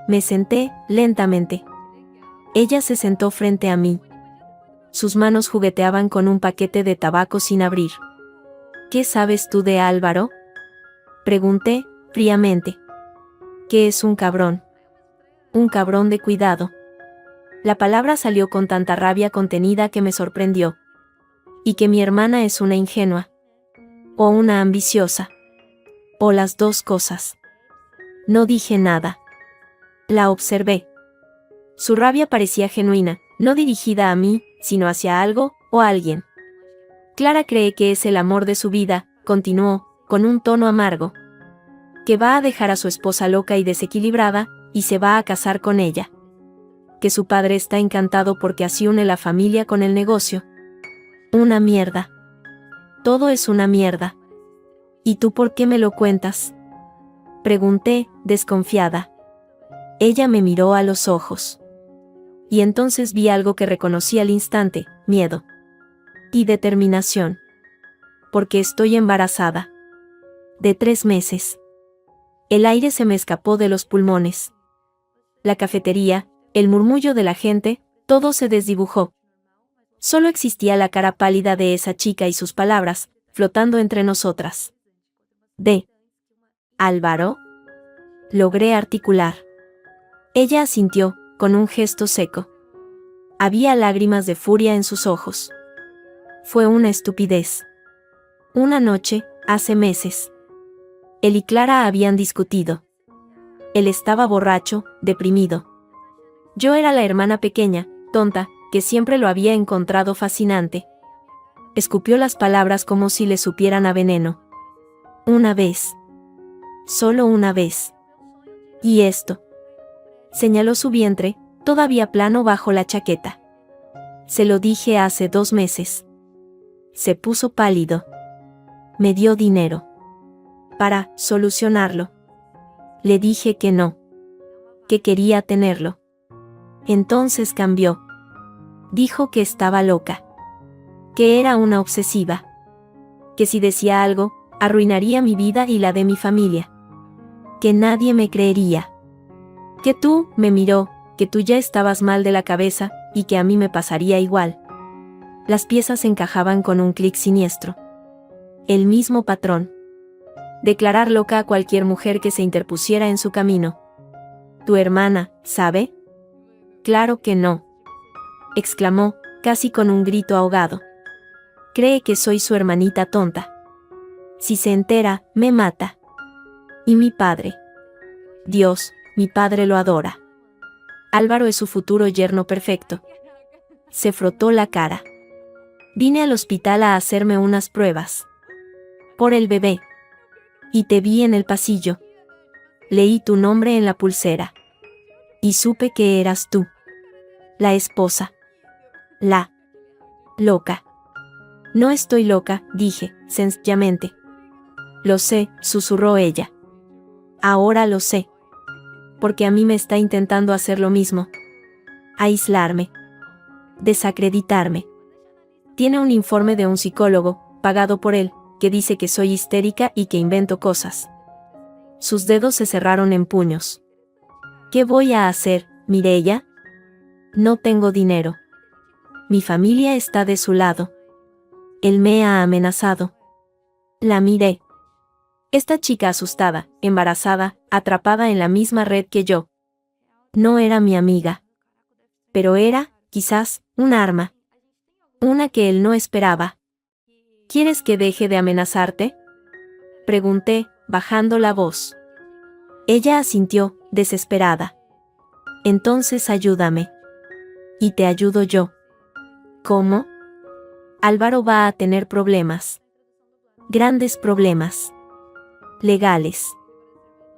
[SPEAKER 1] Me senté, lentamente. Ella se sentó frente a mí. Sus manos jugueteaban con un paquete de tabaco sin abrir. ¿Qué sabes tú de Álvaro? Pregunté, fríamente. Que es un cabrón. Un cabrón de cuidado. La palabra salió con tanta rabia contenida que me sorprendió. Y que mi hermana es una ingenua. O una ambiciosa. O las dos cosas. No dije nada. La observé. Su rabia parecía genuina, no dirigida a mí, sino hacia algo, o alguien. Clara cree que es el amor de su vida, continuó, con un tono amargo. Que va a dejar a su esposa loca y desequilibrada, y se va a casar con ella. Que su padre está encantado porque así une la familia con el negocio. Una mierda. Todo es una mierda. ¿Y tú por qué me lo cuentas? Pregunté, desconfiada. Ella me miró a los ojos. Y entonces vi algo que reconocí al instante, miedo. Y determinación. Porque estoy embarazada. De 3 meses. El aire se me escapó de los pulmones. La cafetería, el murmullo de la gente, todo se desdibujó. Solo existía la cara pálida de esa chica y sus palabras, flotando entre nosotras. ¿De Álvaro? Logré articular. Ella asintió, con un gesto seco. Había lágrimas de furia en sus ojos. Fue una estupidez. Una noche, hace meses. Él y Clara habían discutido. Él estaba borracho, deprimido. Yo era la hermana pequeña, tonta, que siempre lo había encontrado fascinante. Escupió las palabras como si le supieran a veneno. Una vez. Solo una vez. ¿Y esto? Señaló su vientre, todavía plano bajo la chaqueta. Se lo dije hace 2 meses. Se puso pálido. Me dio dinero. Para solucionarlo. Le dije que no. Que quería tenerlo. Entonces cambió. Dijo que estaba loca. Que era una obsesiva. Que si decía algo, arruinaría mi vida y la de mi familia. Que nadie me creería. Que tú, me miró, que tú ya estabas mal de la cabeza, y que a mí me pasaría igual. Las piezas encajaban con un clic siniestro. El mismo patrón. Declarar loca a cualquier mujer que se interpusiera en su camino. ¿Tu hermana, sabe? Claro que no. Exclamó, casi con un grito ahogado. Cree que soy su hermanita tonta. Si se entera, me mata. ¿Y mi padre? Dios, mi padre lo adora. Álvaro es su futuro yerno perfecto. Se frotó la cara. Vine al hospital a hacerme unas pruebas. Por el bebé. Y te vi en el pasillo. Leí tu nombre en la pulsera. Y supe que eras tú. La esposa. La loca. No estoy loca, dije, sencillamente. Lo sé, susurró ella. Ahora lo sé. Porque a mí me está intentando hacer lo mismo. Aislarme. Desacreditarme. Tiene un informe de un psicólogo, pagado por él, que dice que soy histérica y que invento cosas. Sus dedos se cerraron en puños. ¿Qué voy a hacer, Mireia? No tengo dinero. Mi familia está de su lado. Él me ha amenazado. La miré. Esta chica asustada, embarazada, atrapada en la misma red que yo. No era mi amiga. Pero era, quizás, un arma. Una que él no esperaba. ¿Quieres que deje de amenazarte? Pregunté, bajando la voz. Ella asintió, desesperada. Entonces ayúdame. Y te ayudo yo. ¿Cómo? Álvaro va a tener problemas. Grandes problemas. Legales.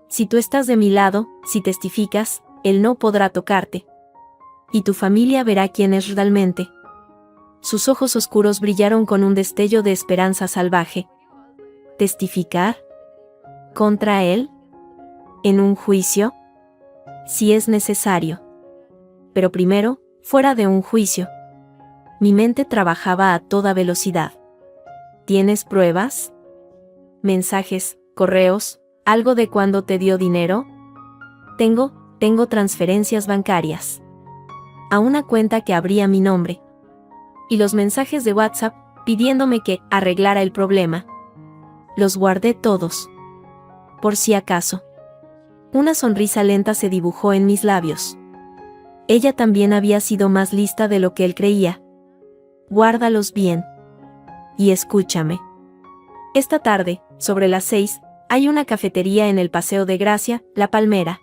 [SPEAKER 1] Si tú estás de mi lado, si testificas, él no podrá tocarte. Y tu familia verá quién es realmente. Sus ojos oscuros brillaron con un destello de esperanza salvaje. ¿Testificar? ¿Contra él? ¿En un juicio? Si es necesario. Pero primero, fuera de un juicio. Mi mente trabajaba a toda velocidad. ¿Tienes pruebas? ¿Mensajes, correos, algo de cuándo te dio dinero? Tengo transferencias bancarias. A una cuenta que abría mi nombre. Y los mensajes de WhatsApp, pidiéndome que arreglara el problema. Los guardé todos. Por si acaso. Una sonrisa lenta se dibujó en mis labios. Ella también había sido más lista de lo que él creía. Guárdalos bien. Y escúchame. Esta tarde, sobre las 6, hay una cafetería en el Paseo de Gracia, La Palmera.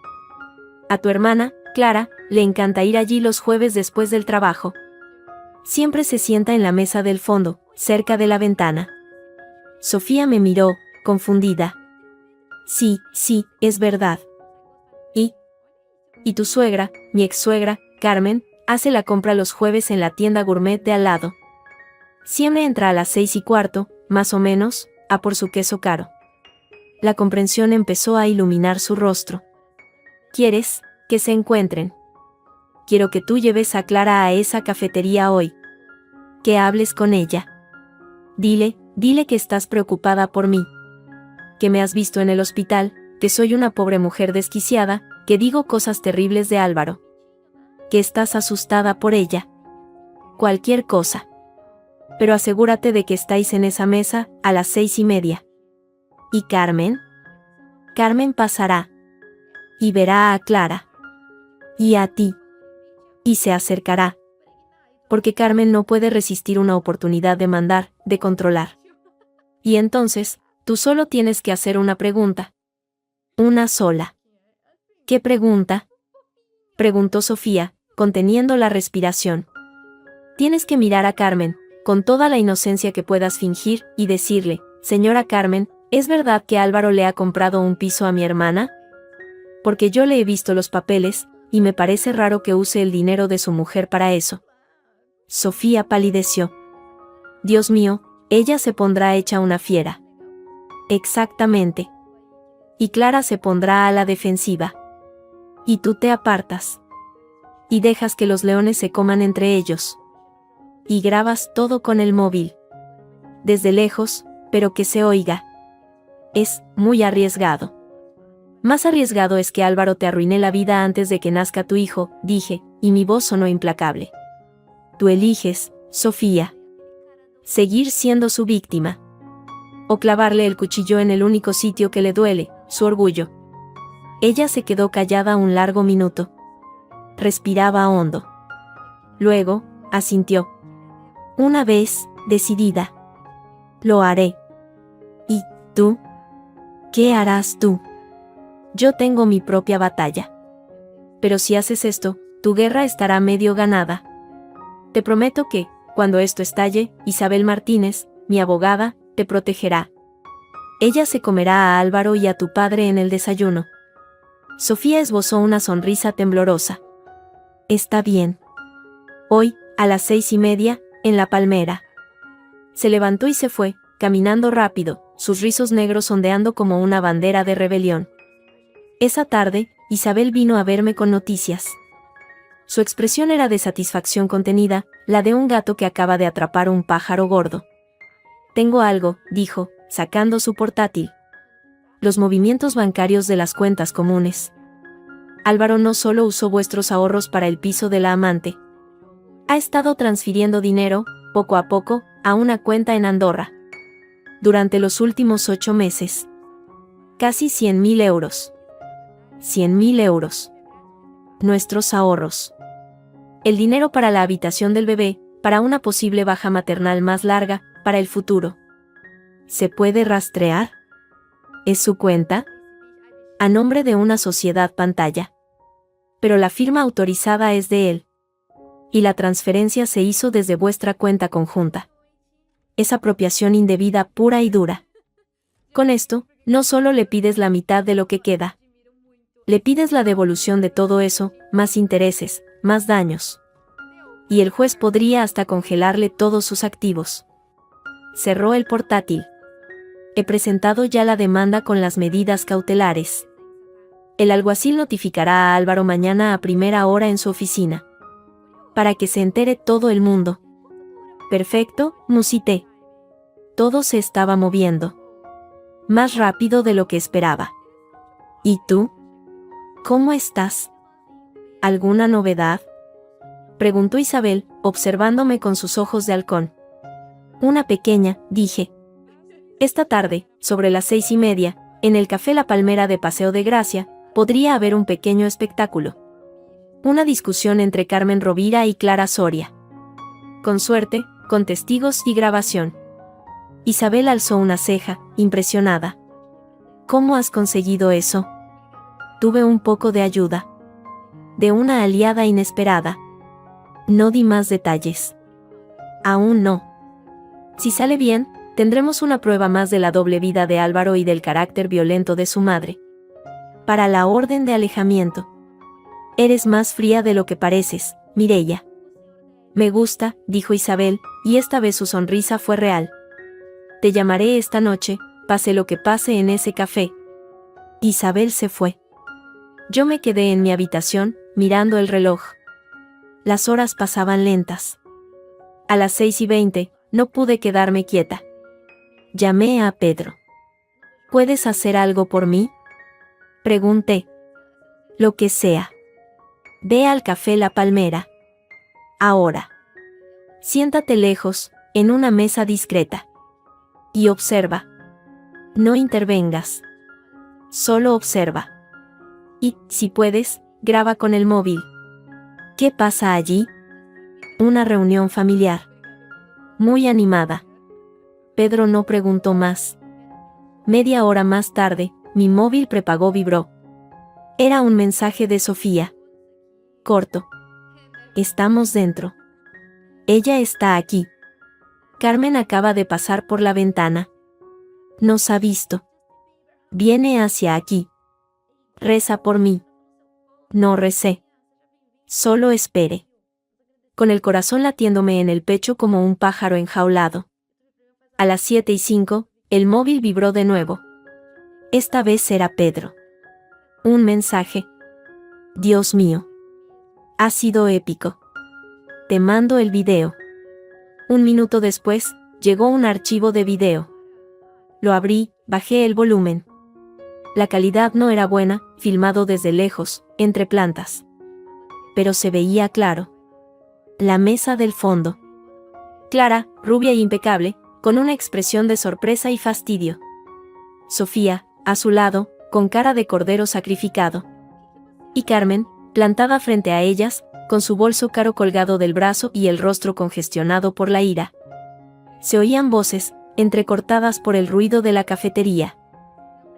[SPEAKER 1] A tu hermana, Clara, le encanta ir allí los jueves después del trabajo. Siempre se sienta en la mesa del fondo, cerca de la ventana. Sofía me miró, confundida. Sí, es verdad. Y tu suegra, mi ex-suegra, Carmen, hace la compra los jueves en la tienda gourmet de al lado. Siempre entra a las 6:15, más o menos, a por su queso caro. La comprensión empezó a iluminar su rostro. ¿Quieres que se encuentren? Quiero que tú lleves a Clara a esa cafetería hoy. Que hables con ella. Dile que estás preocupada por mí. Que me has visto en el hospital, que soy una pobre mujer desquiciada, que digo cosas terribles de Álvaro. Que estás asustada por ella. Cualquier cosa. Pero asegúrate de que estáis en esa mesa, a las 6:30. ¿Y Carmen? Carmen pasará. Y verá a Clara. Y a ti. Y se acercará. Porque Carmen no puede resistir una oportunidad de mandar, de controlar. Y entonces, tú solo tienes que hacer una pregunta. Una sola. ¿Qué pregunta? Preguntó Sofía, conteniendo la respiración. Tienes que mirar a Carmen, con toda la inocencia que puedas fingir, y decirle, señora Carmen, ¿es verdad que Álvaro le ha comprado un piso a mi hermana? Porque yo le he visto los papeles, y me parece raro que use el dinero de su mujer para eso. Sofía palideció. Dios mío, ella se pondrá hecha una fiera. Exactamente. Y Clara se pondrá a la defensiva. Y tú te apartas. Y dejas que los leones se coman entre ellos. Y grabas todo con el móvil. Desde lejos, pero que se oiga. Es muy arriesgado. Más arriesgado es que Álvaro te arruine la vida antes de que nazca tu hijo, dije, y mi voz sonó implacable. Tú eliges, Sofía. Seguir siendo su víctima. O clavarle el cuchillo en el único sitio que le duele, su orgullo. Ella se quedó callada un largo minuto. Respiraba hondo. Luego, asintió. Una vez, decidida. Lo haré. ¿Y tú? ¿Qué harás tú? Yo tengo mi propia batalla. Pero si haces esto, tu guerra estará medio ganada. Te prometo que, cuando esto estalle, Isabel Martínez, mi abogada, te protegerá. Ella se comerá a Álvaro y a tu padre en el desayuno. Sofía esbozó una sonrisa temblorosa. Está bien. Hoy, a las 6:30, en La Palmera. Se levantó y se fue, caminando rápido, sus rizos negros ondeando como una bandera de rebelión. Esa tarde, Isabel vino a verme con noticias. Su expresión era de satisfacción contenida, la de un gato que acaba de atrapar un pájaro gordo. Tengo algo, dijo, sacando su portátil. Los movimientos bancarios de las cuentas comunes. Álvaro no solo usó vuestros ahorros para el piso de la amante. Ha estado transfiriendo dinero, poco a poco, a una cuenta en Andorra. Durante los últimos 8 meses. Casi 100.000 euros. 100.000 euros. Nuestros ahorros. El dinero para la habitación del bebé, para una posible baja maternal más larga, para el futuro. ¿Se puede rastrear? ¿Es su cuenta? A nombre de una sociedad pantalla. Pero la firma autorizada es de él. Y la transferencia se hizo desde vuestra cuenta conjunta. Es apropiación indebida pura y dura. Con esto, no solo le pides la mitad de lo que queda. Le pides la devolución de todo eso, más intereses, más daños. Y el juez podría hasta congelarle todos sus activos. Cerró el portátil. He presentado ya la demanda con las medidas cautelares. El alguacil notificará a Álvaro mañana a primera hora en su oficina. Para que se entere todo el mundo. Perfecto, musité. Todo se estaba moviendo. Más rápido de lo que esperaba. ¿Y tú? ¿Cómo estás? ¿Alguna novedad? Preguntó Isabel, observándome con sus ojos de halcón. Una pequeña, dije. Esta tarde, sobre las 6:30, en el Café La Palmera de Paseo de Gracia, podría haber un pequeño espectáculo. Una discusión entre Carmen Rovira y Clara Soria. Con suerte, con testigos y grabación. Isabel alzó una ceja, impresionada. ¿Cómo has conseguido eso? Tuve un poco de ayuda. De una aliada inesperada. No di más detalles. Aún no. Si sale bien, tendremos una prueba más de la doble vida de Álvaro y del carácter violento de su madre. Para la orden de alejamiento. Eres más fría de lo que pareces, Mireia. Me gusta, dijo Isabel, y esta vez su sonrisa fue real. Te llamaré esta noche, pase lo que pase en ese café. Isabel se fue. Yo me quedé en mi habitación, mirando el reloj. Las horas pasaban lentas. A las 6:20, no pude quedarme quieta. Llamé a Pedro. ¿Puedes hacer algo por mí? Pregunté. Lo que sea. Ve al Café La Palmera. Ahora. Siéntate lejos, en una mesa discreta. Y observa. No intervengas. Solo observa. Y, si puedes, graba con el móvil. ¿Qué pasa allí? Una reunión familiar. Muy animada. Pedro no preguntó más. Media hora más tarde, mi móvil prepago vibró. Era un mensaje de Sofía. Corto. Estamos dentro. Ella está aquí. Carmen acaba de pasar por la ventana. Nos ha visto. Viene hacia aquí. Reza por mí. No recé. Solo espere. Con el corazón latiéndome en el pecho como un pájaro enjaulado. A las 7:05, el móvil vibró de nuevo. Esta vez era Pedro. Un mensaje. Dios mío. Ha sido épico. Te mando el video. Un minuto después, llegó un archivo de video. Lo abrí, bajé el volumen. La calidad no era buena, filmado desde lejos, entre plantas. Pero se veía claro. La mesa del fondo. Clara, rubia e impecable, con una expresión de sorpresa y fastidio. Sofía, a su lado, con cara de cordero sacrificado. Y Carmen, plantada frente a ellas, con su bolso caro colgado del brazo y el rostro congestionado por la ira. Se oían voces, entrecortadas por el ruido de la cafetería.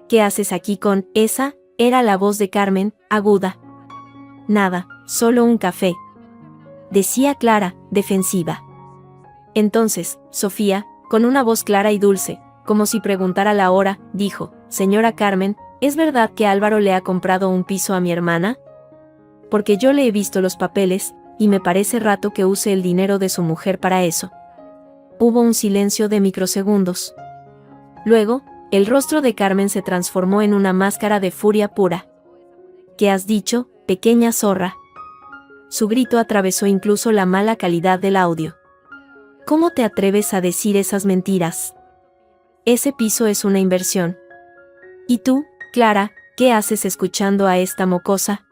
[SPEAKER 1] ¿Qué haces aquí con esa? Era la voz de Carmen, aguda. Nada, solo un café. Decía Clara, defensiva. Entonces, Sofía, con una voz clara y dulce, como si preguntara la hora, dijo, «Señora Carmen, ¿es verdad que Álvaro le ha comprado un piso a mi hermana? Porque yo le he visto los papeles, y me parece rato que use el dinero de su mujer para eso». Hubo un silencio de microsegundos. Luego, el rostro de Carmen se transformó en una máscara de furia pura. «¿Qué has dicho, pequeña zorra?» Su grito atravesó incluso la mala calidad del audio. «¿Cómo te atreves a decir esas mentiras? Ese piso es una inversión. ¿Y tú, Clara, qué haces escuchando a esta mocosa?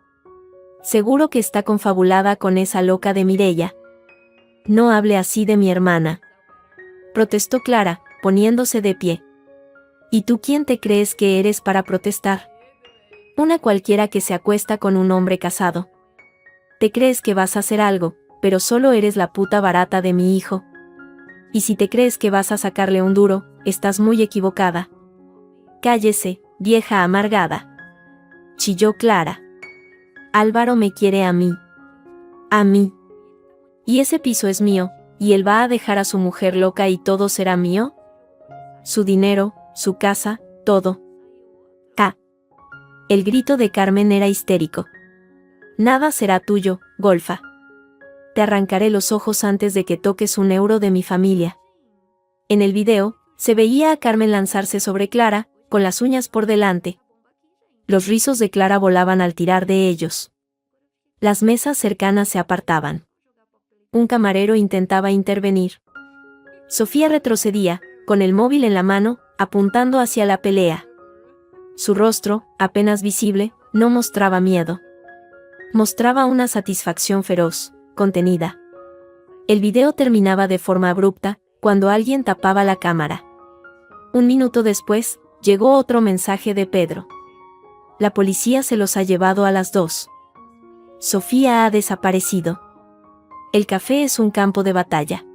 [SPEAKER 1] Seguro que está confabulada con esa loca de Mireia. No hable así de mi hermana, protestó Clara, poniéndose de pie. ¿Y tú quién te crees que eres para protestar? Una cualquiera que se acuesta con un hombre casado. Te crees que vas a hacer algo, pero solo eres la puta barata de mi hijo. Y si te crees que vas a sacarle un duro, estás muy equivocada. Cállese, vieja amargada, chilló Clara. Álvaro me quiere a mí. A mí. Y ese piso es mío, y él va a dejar a su mujer loca y todo será mío. Su dinero, su casa, todo. El grito de Carmen era histérico. Nada será tuyo, golfa. Te arrancaré los ojos antes de que toques un euro de mi familia. En el video, se veía a Carmen lanzarse sobre Clara, con las uñas por delante. Los rizos de Clara volaban al tirar de ellos. Las mesas cercanas se apartaban. Un camarero intentaba intervenir. Sofía retrocedía, con el móvil en la mano, apuntando hacia la pelea. Su rostro, apenas visible, no mostraba miedo. Mostraba una satisfacción feroz, contenida. El video terminaba de forma abrupta, cuando alguien tapaba la cámara. Un minuto después, llegó otro mensaje de Pedro. La policía se los ha llevado a las 2. Sofía ha desaparecido. El café es un campo de batalla.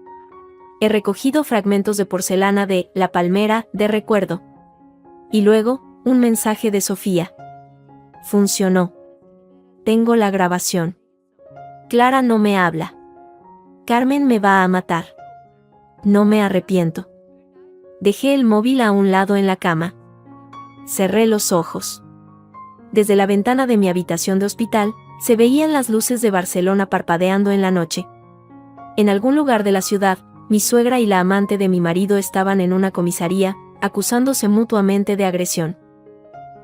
[SPEAKER 1] He recogido fragmentos de porcelana de La Palmera, de recuerdo. Y luego, un mensaje de Sofía. Funcionó. Tengo la grabación. Clara no me habla. Carmen me va a matar. No me arrepiento. Dejé el móvil a un lado en la cama. Cerré los ojos. Desde la ventana de mi habitación de hospital, se veían las luces de Barcelona parpadeando en la noche. En algún lugar de la ciudad, mi suegra y la amante de mi marido estaban en una comisaría, acusándose mutuamente de agresión.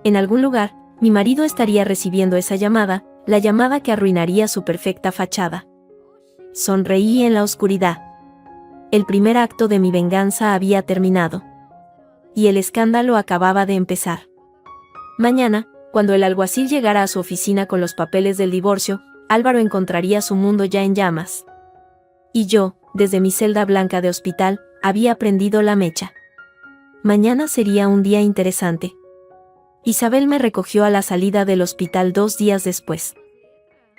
[SPEAKER 1] En algún lugar, mi marido estaría recibiendo esa llamada, la llamada que arruinaría su perfecta fachada. Sonreí en la oscuridad. El primer acto de mi venganza había terminado. Y el escándalo acababa de empezar. Mañana, cuando el alguacil llegara a su oficina con los papeles del divorcio, Álvaro encontraría su mundo ya en llamas. Y yo, desde mi celda blanca de hospital, había prendido la mecha. Mañana sería un día interesante. Isabel me recogió a la salida del hospital 2 días después.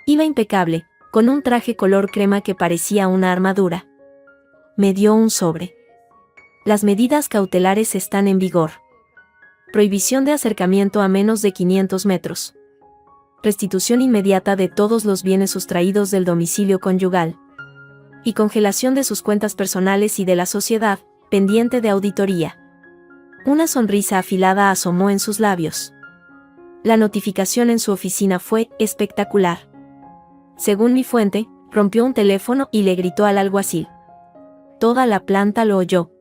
[SPEAKER 1] Iba impecable, con un traje color crema que parecía una armadura. Me dio un sobre. Las medidas cautelares están en vigor. Prohibición de acercamiento a menos de 500 metros. Restitución inmediata de todos los bienes sustraídos del domicilio conyugal. Y congelación de sus cuentas personales y de la sociedad, pendiente de auditoría. Una sonrisa afilada asomó en sus labios. La notificación en su oficina fue espectacular. Según mi fuente, rompió un teléfono y le gritó al alguacil. Toda la planta lo oyó.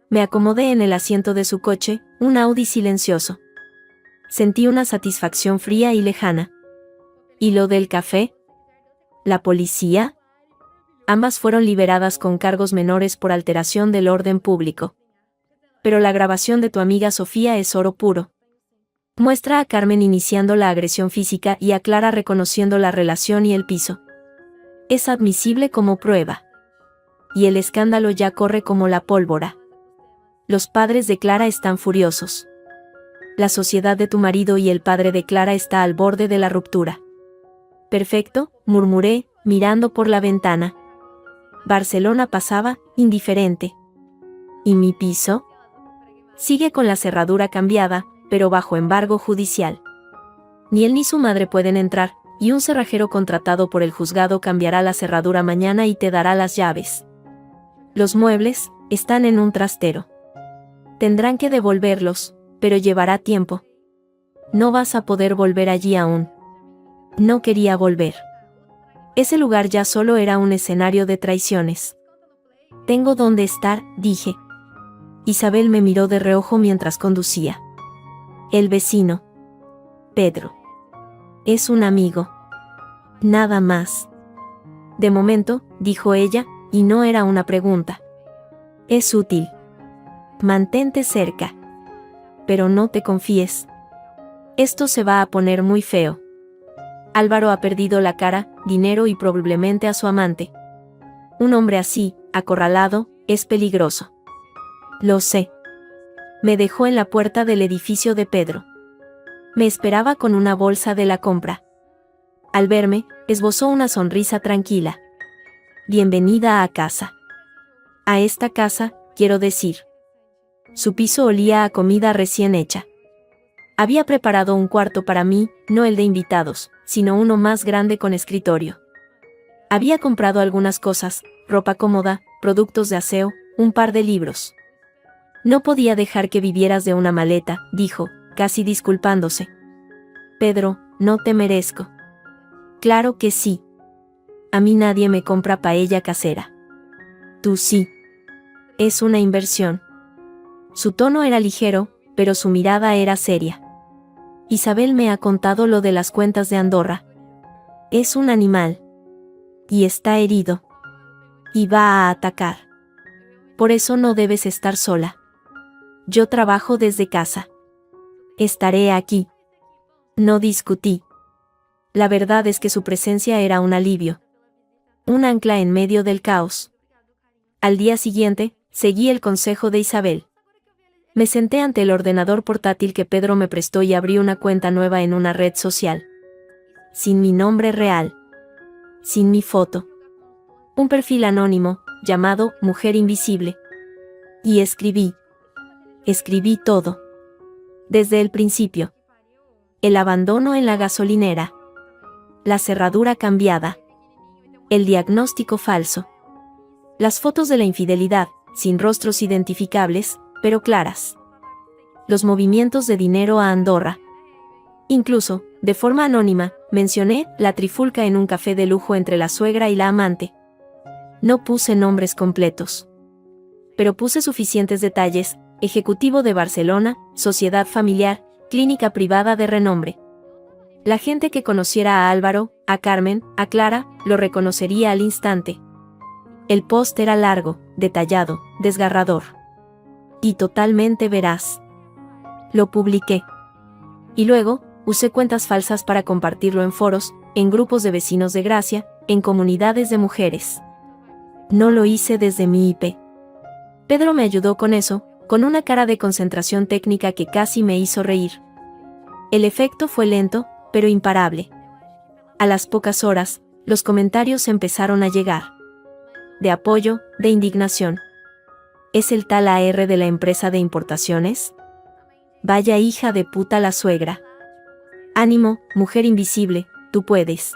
[SPEAKER 1] Me acomodé en el asiento de su coche, un Audi silencioso. Sentí una satisfacción fría y lejana. ¿Y lo del café? ¿La policía? Ambas fueron liberadas con cargos menores por alteración del orden público. Pero la grabación de tu amiga Sofía es oro puro. Muestra a Carmen iniciando la agresión física y a Clara reconociendo la relación y el piso. Es admisible como prueba. Y el escándalo ya corre como la pólvora. Los padres de Clara están furiosos. La sociedad de tu marido y el padre de Clara está al borde de la ruptura. Perfecto, murmuré, mirando por la ventana. Barcelona pasaba, indiferente. ¿Y mi piso? Sigue con la cerradura cambiada, pero bajo embargo judicial. Ni él ni su madre pueden entrar, y un cerrajero contratado por el juzgado cambiará la cerradura mañana y te dará las llaves. Los muebles están en un trastero. Tendrán que devolverlos, pero llevará tiempo. No vas a poder volver allí aún. No quería volver. Ese lugar ya solo era un escenario de traiciones. Tengo dónde estar, dije. Isabel me miró de reojo mientras conducía. El vecino. Pedro. Es un amigo. Nada más. De momento, dijo ella, y no era una pregunta. Es útil. Mantente cerca. Pero no te confíes. Esto se va a poner muy feo. Álvaro ha perdido la cara, dinero y probablemente a su amante. Un hombre así, acorralado, es peligroso. Lo sé. Me dejó en la puerta del edificio de Pedro. Me esperaba con una bolsa de la compra. Al verme, esbozó una sonrisa tranquila. Bienvenida a casa. A esta casa, quiero decir. Su piso olía a comida recién hecha. Había preparado un cuarto para mí, no el de invitados, sino uno más grande con escritorio. Había comprado algunas cosas, ropa cómoda, productos de aseo, un par de libros. No podía dejar que vivieras de una maleta, dijo, casi disculpándose. Pedro, no te merezco. Claro que sí. A mí nadie me compra paella casera. Tú sí. Es una inversión. Su tono era ligero, pero su mirada era seria. Isabel me ha contado lo de las cuentas de Andorra. Es un animal. Y está herido. Y va a atacar. Por eso no debes estar sola. Yo trabajo desde casa. Estaré aquí. No discutí. La verdad es que su presencia era un alivio. Un ancla en medio del caos. Al día siguiente, seguí el consejo de Isabel. Me senté ante el ordenador portátil que Pedro me prestó y abrí una cuenta nueva en una red social. Sin mi nombre real. Sin mi foto. Un perfil anónimo, llamado Mujer Invisible. Y escribí. Escribí todo. Desde el principio. El abandono en la gasolinera. La cerradura cambiada. El diagnóstico falso. Las fotos de la infidelidad, sin rostros identificables, pero claras. Los movimientos de dinero a Andorra. Incluso, de forma anónima, mencioné la trifulca en un café de lujo entre la suegra y la amante. No puse nombres completos. Pero puse suficientes detalles: ejecutivo de Barcelona, sociedad familiar, clínica privada de renombre. La gente que conociera a Álvaro, a Carmen, a Clara, lo reconocería al instante. El post era largo, detallado, desgarrador. Y totalmente veraz. Lo publiqué. Y luego, usé cuentas falsas para compartirlo en foros, en grupos de vecinos de Gracia, en comunidades de mujeres. No lo hice desde mi IP. Pedro me ayudó con eso, con una cara de concentración técnica que casi me hizo reír. El efecto fue lento, pero imparable. A las pocas horas, los comentarios empezaron a llegar. De apoyo, de indignación. ¿Es el tal AR de la empresa de importaciones? Vaya hija de puta la suegra. Ánimo, mujer invisible, tú puedes.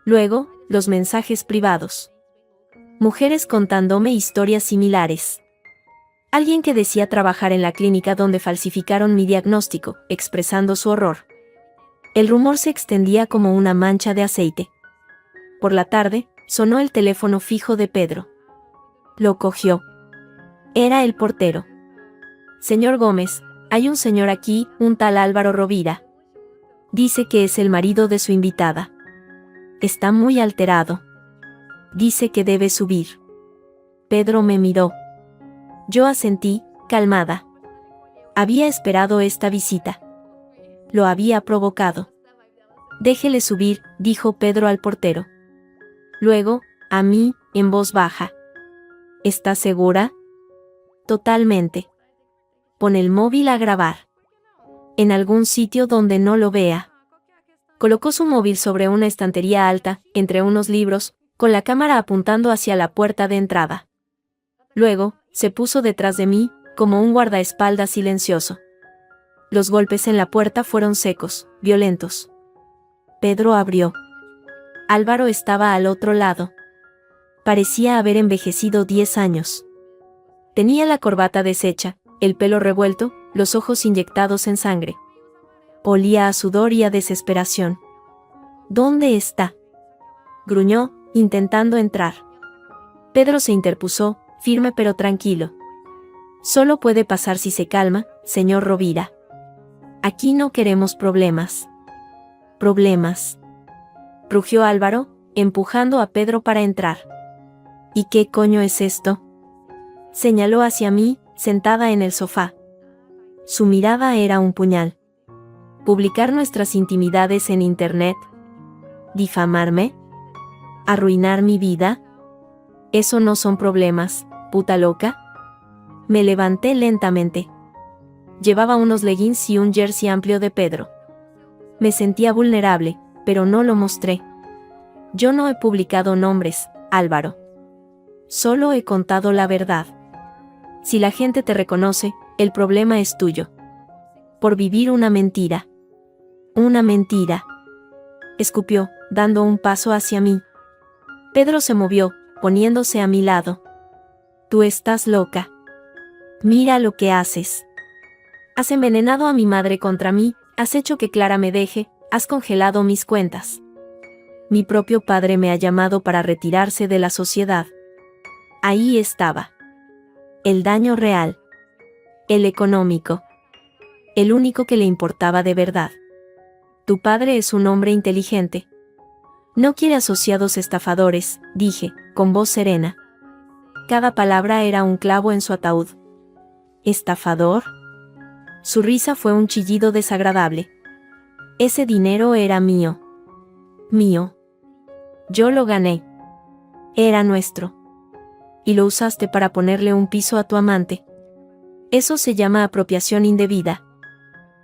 [SPEAKER 1] Luego, los mensajes privados. Mujeres contándome historias similares. Alguien que decía trabajar en la clínica donde falsificaron mi diagnóstico, expresando su horror. El rumor se extendía como una mancha de aceite. Por la tarde, sonó el teléfono fijo de Pedro. Lo cogió. Era el portero. Señor Gómez, hay un señor aquí, un tal Álvaro Rovira. Dice que es el marido de su invitada. Está muy alterado. Dice que debe subir. Pedro me miró. Yo asentí, calmada. Había esperado esta visita. Lo había provocado. Déjele subir, dijo Pedro al portero. Luego, a mí, en voz baja. ¿Estás segura? Totalmente. Pon el móvil a grabar. En algún sitio donde no lo vea. Colocó su móvil sobre una estantería alta, entre unos libros, con la cámara apuntando hacia la puerta de entrada. Luego, se puso detrás de mí, como un guardaespaldas silencioso. Los golpes en la puerta fueron secos, violentos. Pedro abrió. Álvaro estaba al otro lado. Parecía haber envejecido 10 años. Tenía la corbata deshecha, el pelo revuelto, los ojos inyectados en sangre. Olía a sudor y a desesperación. ¿Dónde está?, gruñó, intentando entrar. Pedro se interpuso, firme pero tranquilo. Solo puede pasar si se calma, señor Rovira. Aquí no queremos problemas. Problemas. Rugió Álvaro, empujando a Pedro para entrar. ¿Y qué coño es esto?, señaló hacia mí, sentada en el sofá. Su mirada era un puñal. ¿Publicar nuestras intimidades en internet? ¿Difamarme? ¿Arruinar mi vida? Eso no son problemas, puta loca. Me levanté lentamente. Llevaba unos leggings y un jersey amplio de Pedro. Me sentía vulnerable, pero no lo mostré. Yo no he publicado nombres, Álvaro. Solo he contado la verdad. Si la gente te reconoce, el problema es tuyo. Por vivir una mentira. Una mentira. Escupió, dando un paso hacia mí. Pedro se movió, poniéndose a mi lado. Tú estás loca. Mira lo que haces. Has envenenado a mi madre contra mí, has hecho que Clara me deje, has congelado mis cuentas. Mi propio padre me ha llamado para retirarse de la sociedad. Ahí estaba. El daño real. El económico. El único que le importaba de verdad. Tu padre es un hombre inteligente. No quiere asociados estafadores, dije, con voz serena. Cada palabra era un clavo en su ataúd. ¿Estafador? Su risa fue un chillido desagradable. Ese dinero era mío. Mío. Yo lo gané. Era nuestro. Y lo usaste para ponerle un piso a tu amante. Eso se llama apropiación indebida.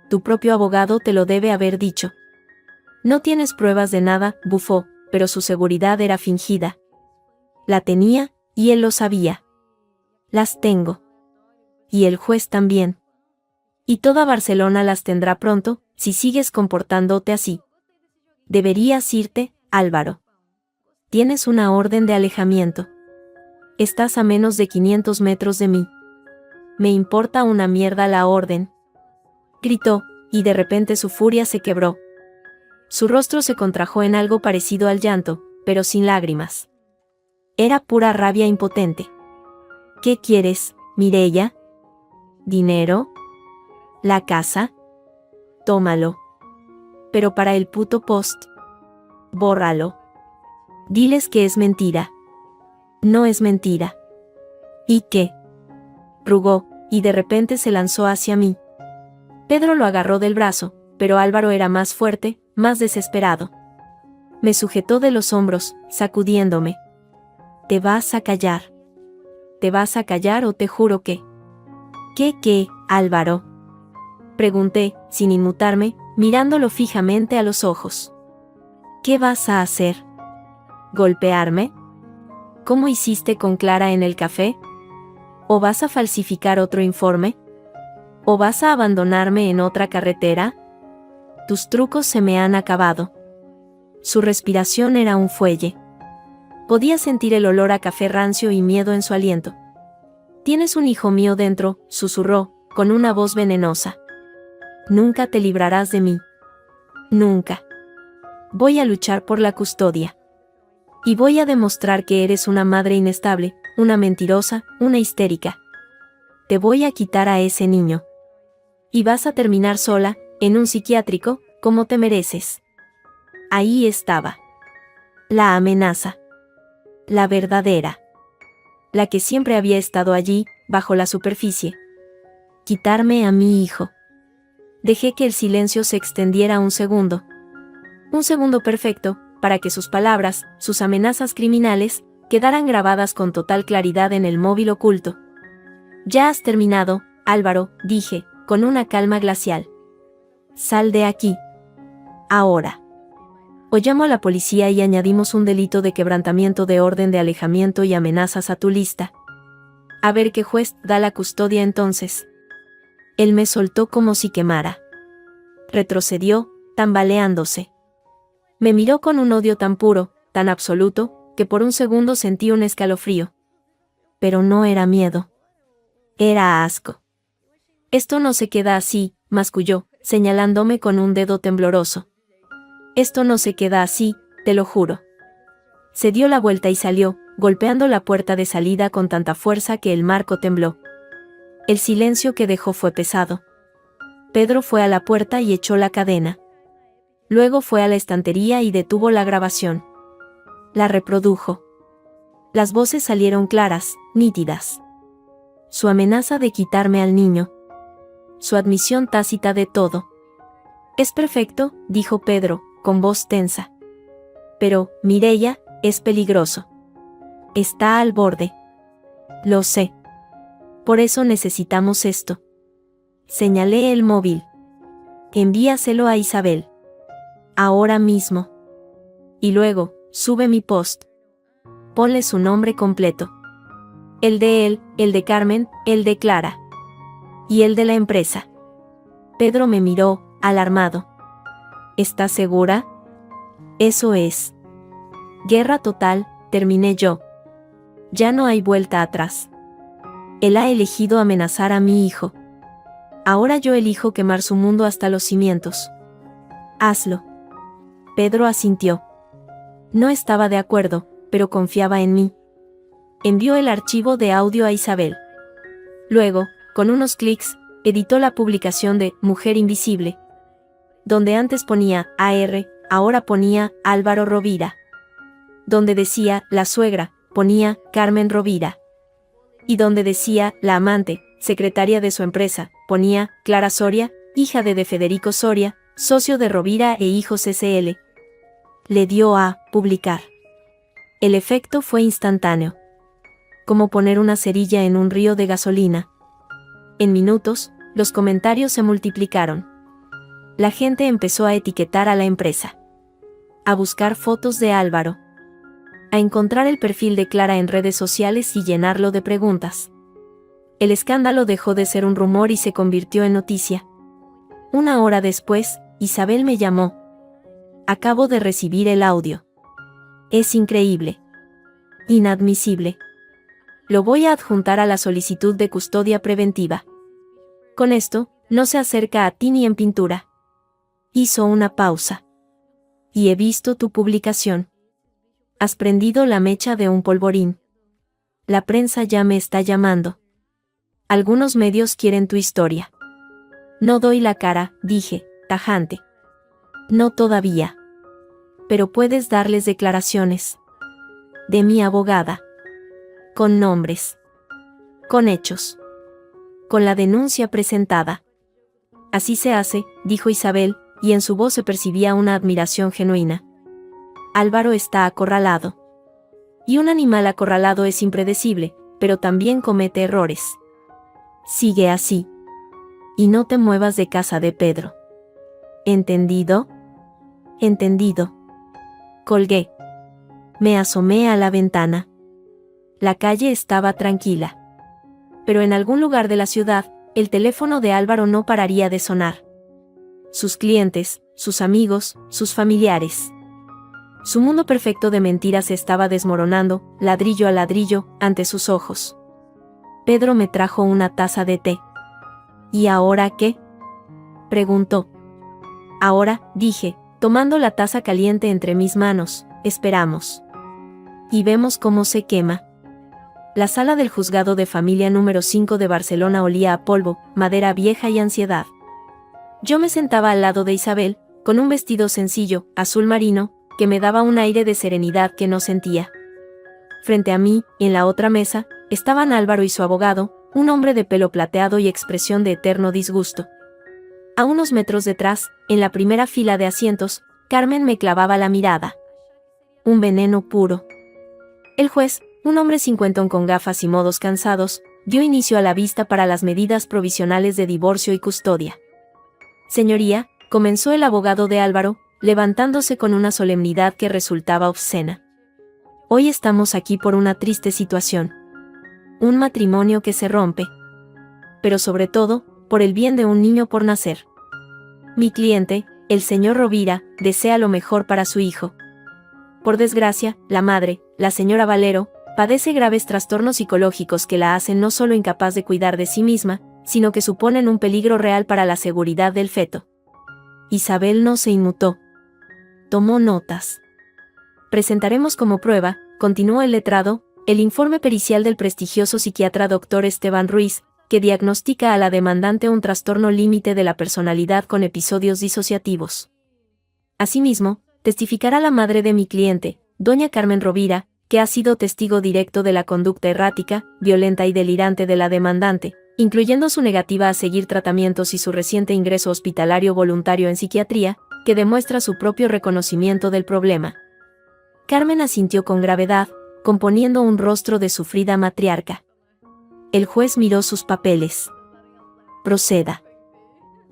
[SPEAKER 1] Tu propio abogado te lo debe haber dicho. No tienes pruebas de nada, bufó, pero su seguridad era fingida. La tenía, y él lo sabía. Las tengo. Y el juez también. Y toda Barcelona las tendrá pronto, si sigues comportándote así. Deberías irte, Álvaro. Tienes una orden de alejamiento. Estás a menos de 500 metros de mí. Me importa una mierda la orden. Gritó, y de repente su furia se quebró. Su rostro se contrajo en algo parecido al llanto, pero sin lágrimas. Era pura rabia impotente. ¿Qué quieres, Mireia? ¿Dinero? ¿La casa? Tómalo. Pero para el puto post. Bórralo. Diles que es mentira. No es mentira. ¿Y qué? Rugó, y de repente se lanzó hacia mí. Pedro lo agarró del brazo, pero Álvaro era más fuerte, más desesperado. Me sujetó de los hombros, sacudiéndome. ¿Te vas a callar? ¿Te vas a callar o te juro que? ¿Qué, Álvaro? Pregunté, sin inmutarme, mirándolo fijamente a los ojos. ¿Qué vas a hacer? ¿Golpearme? ¿Cómo hiciste con Clara en el café? ¿O vas a falsificar otro informe? ¿O vas a abandonarme en otra carretera? Tus trucos se me han acabado. Su respiración era un fuelle. Podía sentir el olor a café rancio y miedo en su aliento. Tienes un hijo mío dentro, susurró, con una voz venenosa. Nunca te librarás de mí. Nunca. Voy a luchar por la custodia. Y voy a demostrar que eres una madre inestable, una mentirosa, una histérica. Te voy a quitar a ese niño. Y vas a terminar sola, en un psiquiátrico, como te mereces. Ahí estaba. La amenaza. La verdadera. La que siempre había estado allí, bajo la superficie. Quitarme a mi hijo. Dejé que el silencio se extendiera un segundo. Un segundo perfecto, para que sus palabras, sus amenazas criminales, quedaran grabadas con total claridad en el móvil oculto. Ya has terminado, Álvaro, dije, con una calma glacial. Sal de aquí. Ahora. O llamo a la policía y añadimos un delito de quebrantamiento de orden de alejamiento y amenazas a tu lista. A ver qué juez da la custodia entonces. Él me soltó como si quemara. Retrocedió, tambaleándose. Me miró con un odio tan puro, tan absoluto, que por un segundo sentí un escalofrío. Pero no era miedo. Era asco. Esto no se queda así, masculló, señalándome con un dedo tembloroso. Esto no se queda así, te lo juro. Se dio la vuelta y salió, golpeando la puerta de salida con tanta fuerza que el marco tembló. El silencio que dejó fue pesado. Pedro fue a la puerta y echó la cadena. Luego fue a la estantería y detuvo la grabación. La reprodujo. Las voces salieron claras, nítidas. Su amenaza de quitarme al niño. Su admisión tácita de todo. Es perfecto, dijo Pedro, con voz tensa. Pero, Mireia, es peligroso. Está al borde. Lo sé. Por eso necesitamos esto. Señalé el móvil. Envíaselo a Isabel. Ahora mismo. Y luego, sube mi post. Ponle su nombre completo. El de él, el de Carmen, el de Clara. Y el de la empresa. Pedro me miró, alarmado. ¿Estás segura? Eso es. Guerra total, terminé yo. Ya no hay vuelta atrás. Él ha elegido amenazar a mi hijo. Ahora yo elijo quemar su mundo hasta los cimientos. Hazlo. Pedro asintió. No estaba de acuerdo, pero confiaba en mí. Envió el archivo de audio a Isabel. Luego, con unos clics, editó la publicación de Mujer Invisible. Donde antes ponía AR, ahora ponía Álvaro Rovira. Donde decía la suegra, ponía Carmen Rovira. Y donde decía la amante, secretaria de su empresa, ponía Clara Soria, hija de Federico Soria, socio de Rovira e Hijos S.L. Le dio a publicar. El efecto fue instantáneo. Como poner una cerilla en un río de gasolina. En minutos, los comentarios se multiplicaron. La gente empezó a etiquetar a la empresa. A buscar fotos de Álvaro. A encontrar el perfil de Clara en redes sociales y llenarlo de preguntas. El escándalo dejó de ser un rumor y se convirtió en noticia. Una hora después, Isabel me llamó. Acabo de recibir el audio. Es increíble. Inadmisible. Lo voy a adjuntar a la solicitud de custodia preventiva. Con esto, no se acerca a ti ni en pintura. Hizo una pausa. Y he visto tu publicación. Has prendido la mecha de un polvorín. La prensa ya me está llamando. Algunos medios quieren tu historia. No doy la cara, dije, tajante. No todavía. Pero puedes darles declaraciones. De mi abogada. Con nombres. Con hechos. Con la denuncia presentada. Así se hace, dijo Isabel, y en su voz se percibía una admiración genuina. Álvaro está acorralado. Y un animal acorralado es impredecible, pero también comete errores. Sigue así. Y no te muevas de casa de Pedro. ¿Entendido? Entendido. Colgué. Me asomé a la ventana. La calle estaba tranquila. Pero en algún lugar de la ciudad, el teléfono de Álvaro no pararía de sonar. Sus clientes, sus amigos, sus familiares. Su mundo perfecto de mentiras se estaba desmoronando, ladrillo a ladrillo, ante sus ojos. Pedro me trajo una taza de té. ¿Y ahora qué?, preguntó. Ahora, dije, tomando la taza caliente entre mis manos, esperamos. Y vemos cómo se quema. La sala del juzgado de familia número 5 de Barcelona olía a polvo, madera vieja y ansiedad. Yo me sentaba al lado de Isabel, con un vestido sencillo, azul marino, que me daba un aire de serenidad que no sentía. Frente a mí, en la otra mesa, estaban Álvaro y su abogado, un hombre de pelo plateado y expresión de eterno disgusto. A unos metros detrás, en la primera fila de asientos, Carmen me clavaba la mirada. Un veneno puro. El juez, un hombre cincuentón con gafas y modos cansados, dio inicio a la vista para las medidas provisionales de divorcio y custodia. Señoría, comenzó el abogado de Álvaro, levantándose con una solemnidad que resultaba obscena. Hoy estamos aquí por una triste situación. Un matrimonio que se rompe. Pero sobre todo, por el bien de un niño por nacer. Mi cliente, el señor Rovira, desea lo mejor para su hijo. Por desgracia, la madre, la señora Valero, padece graves trastornos psicológicos que la hacen no solo incapaz de cuidar de sí misma, sino que suponen un peligro real para la seguridad del feto. Isabel no se inmutó. Tomó notas. Presentaremos como prueba, continuó el letrado, el informe pericial del prestigioso psiquiatra Dr. Esteban Ruiz, que diagnostica a la demandante un trastorno límite de la personalidad con episodios disociativos. Asimismo, testificará la madre de mi cliente, doña Carmen Rovira, que ha sido testigo directo de la conducta errática, violenta y delirante de la demandante, incluyendo su negativa a seguir tratamientos y su reciente ingreso hospitalario voluntario en psiquiatría, que demuestra su propio reconocimiento del problema. Carmen asintió con gravedad, componiendo un rostro de sufrida matriarca. El juez miró sus papeles. Proceda.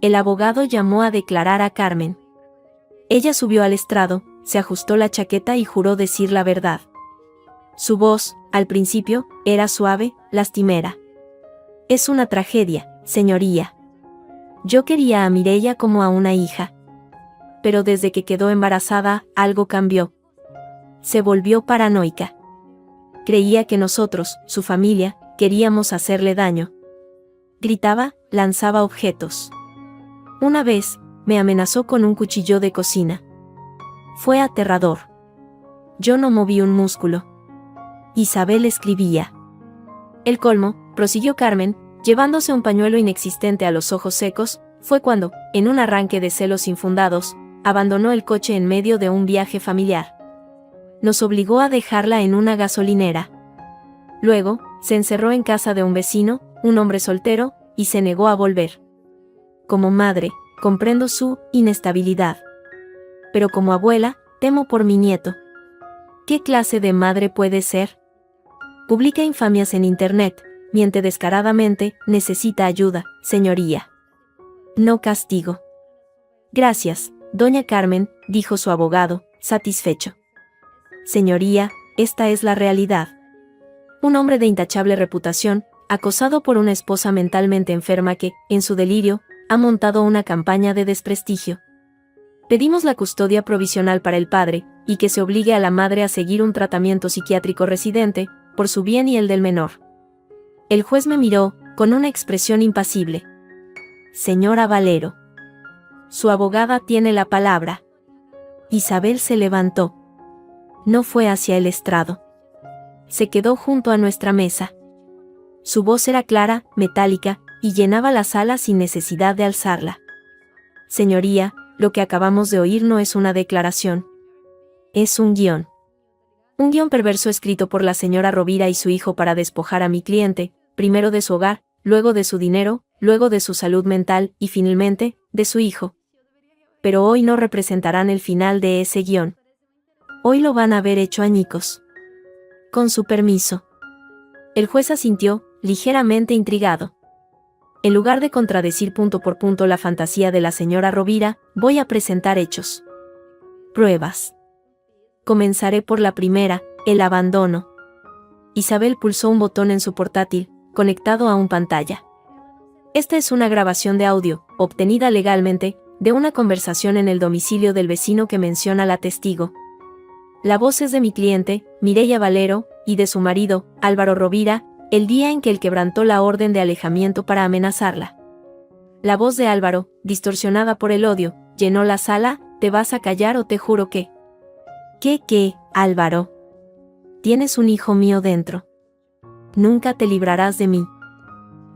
[SPEAKER 1] El abogado llamó a declarar a Carmen. Ella subió al estrado, se ajustó la chaqueta y juró decir la verdad. Su voz, al principio, era suave, lastimera. Es una tragedia, señoría. Yo quería a Mireia como a una hija. Pero desde que quedó embarazada, algo cambió. Se volvió paranoica. Creía que nosotros, su familia, queríamos hacerle daño. Gritaba, lanzaba objetos. Una vez, me amenazó con un cuchillo de cocina. Fue aterrador. Yo no moví un músculo. Isabel escribía. El colmo, prosiguió Carmen, llevándose un pañuelo inexistente a los ojos secos, fue cuando, en un arranque de celos infundados, abandonó el coche en medio de un viaje familiar. Nos obligó a dejarla en una gasolinera. Luego, se encerró en casa de un vecino, un hombre soltero, y se negó a volver. Como madre, comprendo su inestabilidad. Pero como abuela, temo por mi nieto. ¿Qué clase de madre puede ser? Publica infamias en internet, miente descaradamente, necesita ayuda, señoría. No castigo. Gracias, doña Carmen, dijo su abogado, satisfecho. Señoría, esta es la realidad. Un hombre de intachable reputación, acosado por una esposa mentalmente enferma que, en su delirio, ha montado una campaña de desprestigio. Pedimos la custodia provisional para el padre, y que se obligue a la madre a seguir un tratamiento psiquiátrico residente, por su bien y el del menor. El juez me miró, con una expresión impasible. Señora Valero. Su abogada tiene la palabra. Isabel se levantó. No fue hacia el estrado. Se quedó junto a nuestra mesa. Su voz era clara, metálica, y llenaba la sala sin necesidad de alzarla. Señoría, lo que acabamos de oír no es una declaración. Es un guión. Un guión perverso escrito por la señora Rovira y su hijo para despojar a mi cliente, primero de su hogar, luego de su dinero, luego de su salud mental y finalmente, de su hijo. Pero hoy no representarán el final de ese guión. Hoy lo van a ver hecho añicos. Con su permiso. El juez asintió, ligeramente intrigado. En lugar de contradecir punto por punto la fantasía de la señora Rovira, voy a presentar hechos. Pruebas. Comenzaré por la primera, el abandono. Isabel pulsó un botón en su portátil, conectado a una pantalla. Esta es una grabación de audio, obtenida legalmente, de una conversación en el domicilio del vecino que menciona la testigo. La voz es de mi cliente, Mireia Valero, y de su marido, Álvaro Rovira, el día en que él quebrantó la orden de alejamiento para amenazarla. La voz de Álvaro, distorsionada por el odio, llenó la sala. ¿Te vas a callar o te juro que? ¿Qué, Álvaro? Tienes un hijo mío dentro. Nunca te librarás de mí.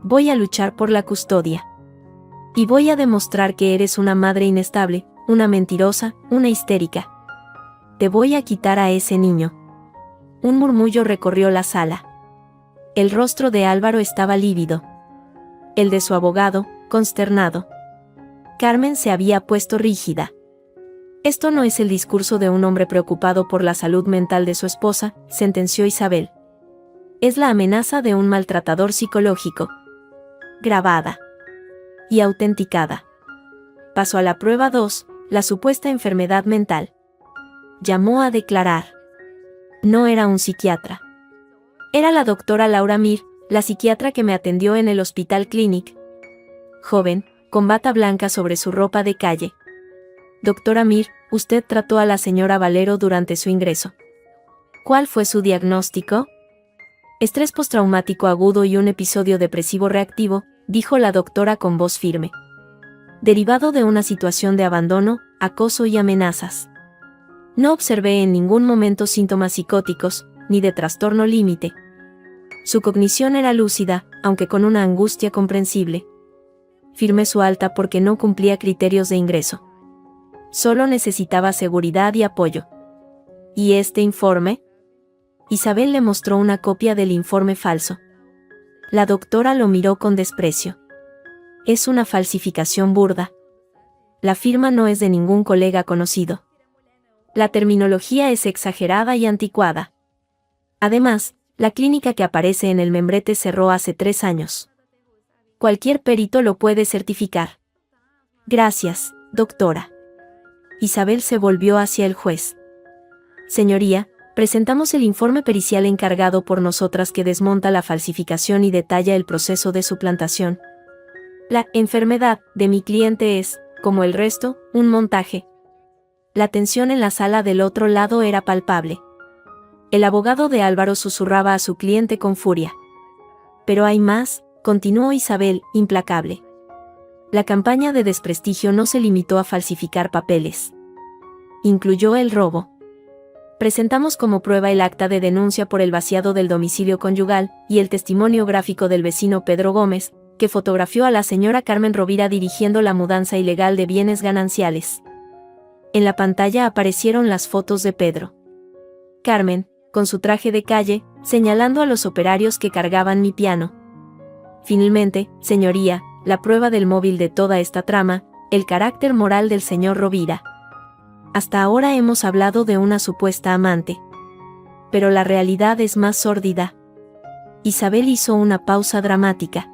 [SPEAKER 1] Voy a luchar por la custodia. Y voy a demostrar que eres una madre inestable, una mentirosa, una histérica. Te voy a quitar a ese niño. Un murmullo recorrió la sala. El rostro de Álvaro estaba lívido. El de su abogado, consternado. Carmen se había puesto rígida. Esto no es el discurso de un hombre preocupado por la salud mental de su esposa, sentenció Isabel. Es la amenaza de un maltratador psicológico. Grabada. Y autenticada. Pasó a la prueba 2, la supuesta enfermedad mental. Llamó a declarar. No era un psiquiatra. Era la doctora Laura Mir, la psiquiatra que me atendió en el Hospital Clinic. Joven, con bata blanca sobre su ropa de calle. Doctora Mir, usted trató a la señora Valero durante su ingreso. ¿Cuál fue su diagnóstico? Estrés postraumático agudo y un episodio depresivo reactivo, dijo la doctora con voz firme. Derivado de una situación de abandono, acoso y amenazas. No observé en ningún momento síntomas psicóticos, ni de trastorno límite. Su cognición era lúcida, aunque con una angustia comprensible. Firmé su alta porque no cumplía criterios de ingreso. Solo necesitaba seguridad y apoyo. ¿Y este informe? Isabel le mostró una copia del informe falso. La doctora lo miró con desprecio. Es una falsificación burda. La firma no es de ningún colega conocido. La terminología es exagerada y anticuada. Además, la clínica que aparece en el membrete cerró hace 3 años. Cualquier perito lo puede certificar. Gracias, doctora. Isabel se volvió hacia el juez. Señoría, presentamos el informe pericial encargado por nosotras que desmonta la falsificación y detalla el proceso de suplantación. La enfermedad de mi cliente es, como el resto, un montaje. La tensión en la sala del otro lado era palpable. El abogado de Álvaro susurraba a su cliente con furia. Pero hay más, continuó Isabel, implacable. La campaña de desprestigio no se limitó a falsificar papeles. Incluyó el robo. Presentamos como prueba el acta de denuncia por el vaciado del domicilio conyugal y el testimonio gráfico del vecino Pedro Gómez, que fotografió a la señora Carmen Rovira dirigiendo la mudanza ilegal de bienes gananciales. En la pantalla aparecieron las fotos de Pedro. Carmen, con su traje de calle, señalando a los operarios que cargaban mi piano. Finalmente, señoría, la prueba del móvil de toda esta trama, el carácter moral del señor Rovira. Hasta ahora hemos hablado de una supuesta amante. Pero la realidad es más sórdida. Isabel hizo una pausa dramática.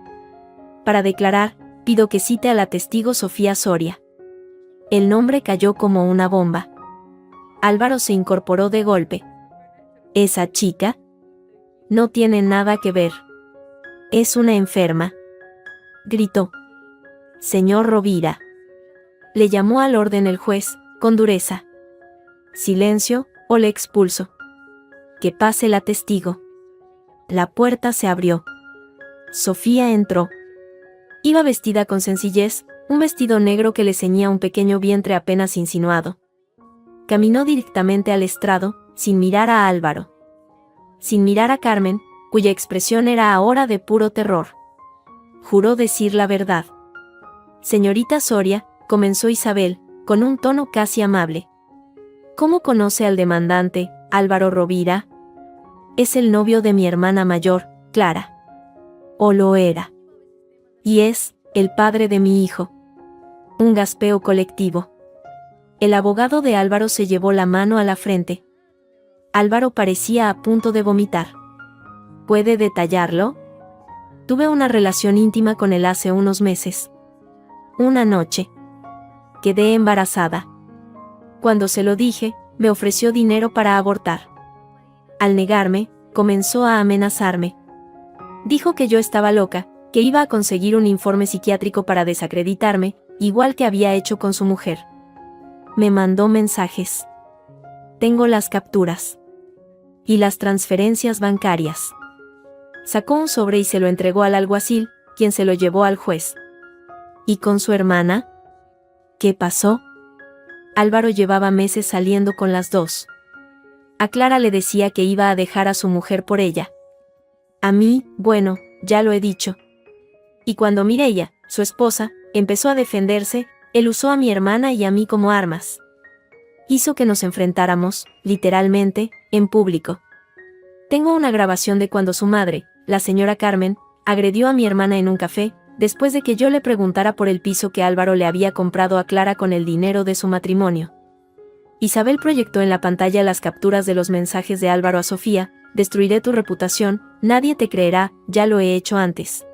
[SPEAKER 1] Para declarar, pido que cite a la testigo Sofía Soria. El nombre cayó como una bomba. Álvaro se incorporó de golpe. ¿Esa chica? No tiene nada que ver. Es una enferma. Gritó. Señor Rovira. Le llamó al orden el juez, con dureza. Silencio, o le expulso. Que pase la testigo. La puerta se abrió. Sofía entró. Iba vestida con sencillez, un vestido negro que le ceñía un pequeño vientre apenas insinuado. Caminó directamente al estrado, sin mirar a Álvaro. Sin mirar a Carmen, cuya expresión era ahora de puro terror. Juró decir la verdad. Señorita Soria, comenzó Isabel, con un tono casi amable. ¿Cómo conoce al demandante, Álvaro Rovira? Es el novio de mi hermana mayor, Clara. O lo era. Y es, el padre de mi hijo. Un gaspeo colectivo. El abogado de Álvaro se llevó la mano a la frente. Álvaro parecía a punto de vomitar. ¿Puede detallarlo? Tuve una relación íntima con él hace unos meses. Una noche. Quedé embarazada. Cuando se lo dije, me ofreció dinero para abortar. Al negarme, comenzó a amenazarme. Dijo que yo estaba loca, que iba a conseguir un informe psiquiátrico para desacreditarme, igual que había hecho con su mujer. Me mandó mensajes. Tengo las capturas. Y las transferencias bancarias. Sacó un sobre y se lo entregó al alguacil, quien se lo llevó al juez. ¿Y con su hermana? ¿Qué pasó? Álvaro llevaba meses saliendo con las dos. A Clara le decía que iba a dejar a su mujer por ella. A mí, bueno, ya lo he dicho. Y cuando Mireia, su esposa, empezó a defenderse, él usó a mi hermana y a mí como armas. Hizo que nos enfrentáramos, literalmente, en público. Tengo una grabación de cuando su madre, la señora Carmen, agredió a mi hermana en un café, después de que yo le preguntara por el piso que Álvaro le había comprado a Clara con el dinero de su matrimonio. Isabel proyectó en la pantalla las capturas de los mensajes de Álvaro a Sofía: destruiré tu reputación, nadie te creerá, ya lo he hecho antes.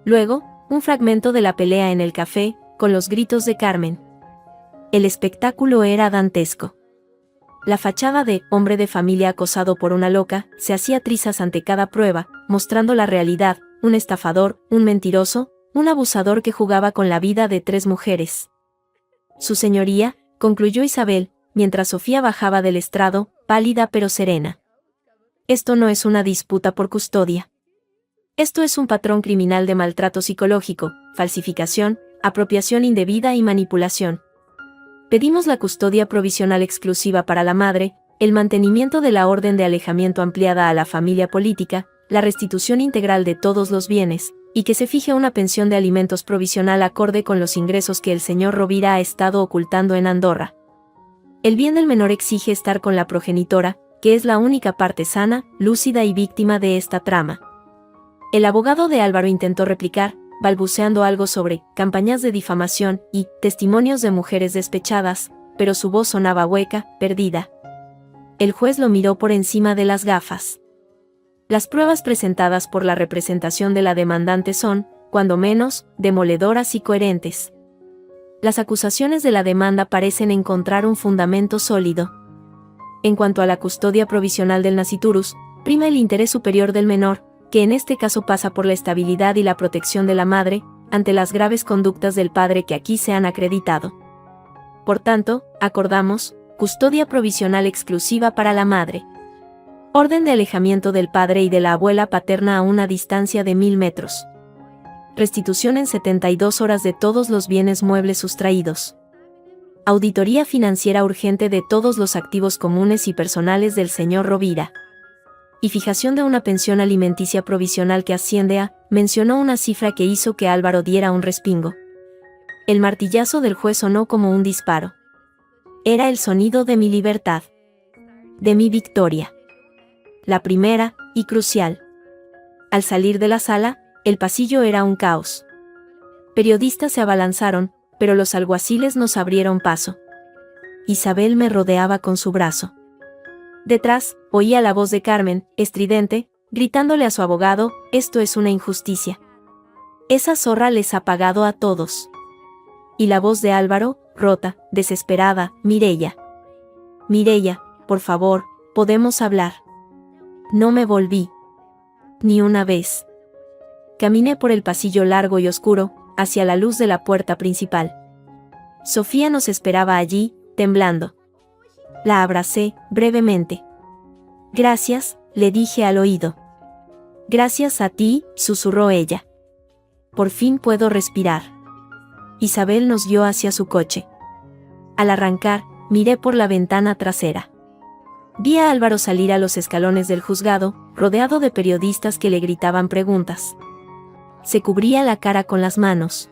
[SPEAKER 1] Luego, un fragmento de la pelea en el café, con los gritos de Carmen. El espectáculo era dantesco. La fachada de hombre de familia acosado por una loca se hacía trizas ante cada prueba, mostrando la realidad: un estafador, un mentiroso, un abusador que jugaba con la vida de 3 mujeres. Su señoría, concluyó Isabel, mientras Sofía bajaba del estrado, pálida pero serena. Esto no es una disputa por custodia. Esto es un patrón criminal de maltrato psicológico, falsificación, apropiación indebida y manipulación. Pedimos la custodia provisional exclusiva para la madre, el mantenimiento de la orden de alejamiento ampliada a la familia política, la restitución integral de todos los bienes, y que se fije una pensión de alimentos provisional acorde con los ingresos que el señor Rovira ha estado ocultando en Andorra. El bien del menor exige estar con la progenitora, que es la única parte sana, lúcida y víctima de esta trama. El abogado de Álvaro intentó replicar, balbuceando algo sobre campañas de difamación y testimonios de mujeres despechadas, pero su voz sonaba hueca, perdida. El juez lo miró por encima de las gafas. Las pruebas presentadas por la representación de la demandante son, cuando menos, demoledoras y coherentes. Las acusaciones de la demanda parecen encontrar un fundamento sólido. En cuanto a la custodia provisional del nasciturus, prima el interés superior del menor, que en este caso pasa por la estabilidad y la protección de la madre, ante las graves conductas del padre que aquí se han acreditado. Por tanto, acordamos, custodia provisional exclusiva para la madre. Orden de alejamiento del padre y de la abuela paterna a una distancia de 1000 metros. Restitución en 72 horas de todos los bienes muebles sustraídos. Auditoría financiera urgente de todos los activos comunes y personales del señor Rovira. Y fijación de una pensión alimenticia provisional que asciende a, mencionó una cifra que hizo que Álvaro diera un respingo. El martillazo del juez sonó como un disparo. Era el sonido de mi libertad. De mi victoria. La primera, y crucial. Al salir de la sala, el pasillo era un caos. Periodistas se abalanzaron, pero los alguaciles nos abrieron paso. Isabel me rodeaba con su brazo. Detrás, oía la voz de Carmen, estridente, gritándole a su abogado, esto es una injusticia. Esa zorra les ha pagado a todos. Y la voz de Álvaro, rota, desesperada, Mireia. Mireia, por favor, podemos hablar. No me volví. Ni una vez. Caminé por el pasillo largo y oscuro, hacia la luz de la puerta principal. Sofía nos esperaba allí, temblando. La abracé, brevemente. Gracias, le dije al oído. Gracias a ti, susurró ella. Por fin puedo respirar. Isabel nos guió hacia su coche. Al arrancar, miré por la ventana trasera. Vi a Álvaro salir a los escalones del juzgado, rodeado de periodistas que le gritaban preguntas. Se cubría la cara con las manos.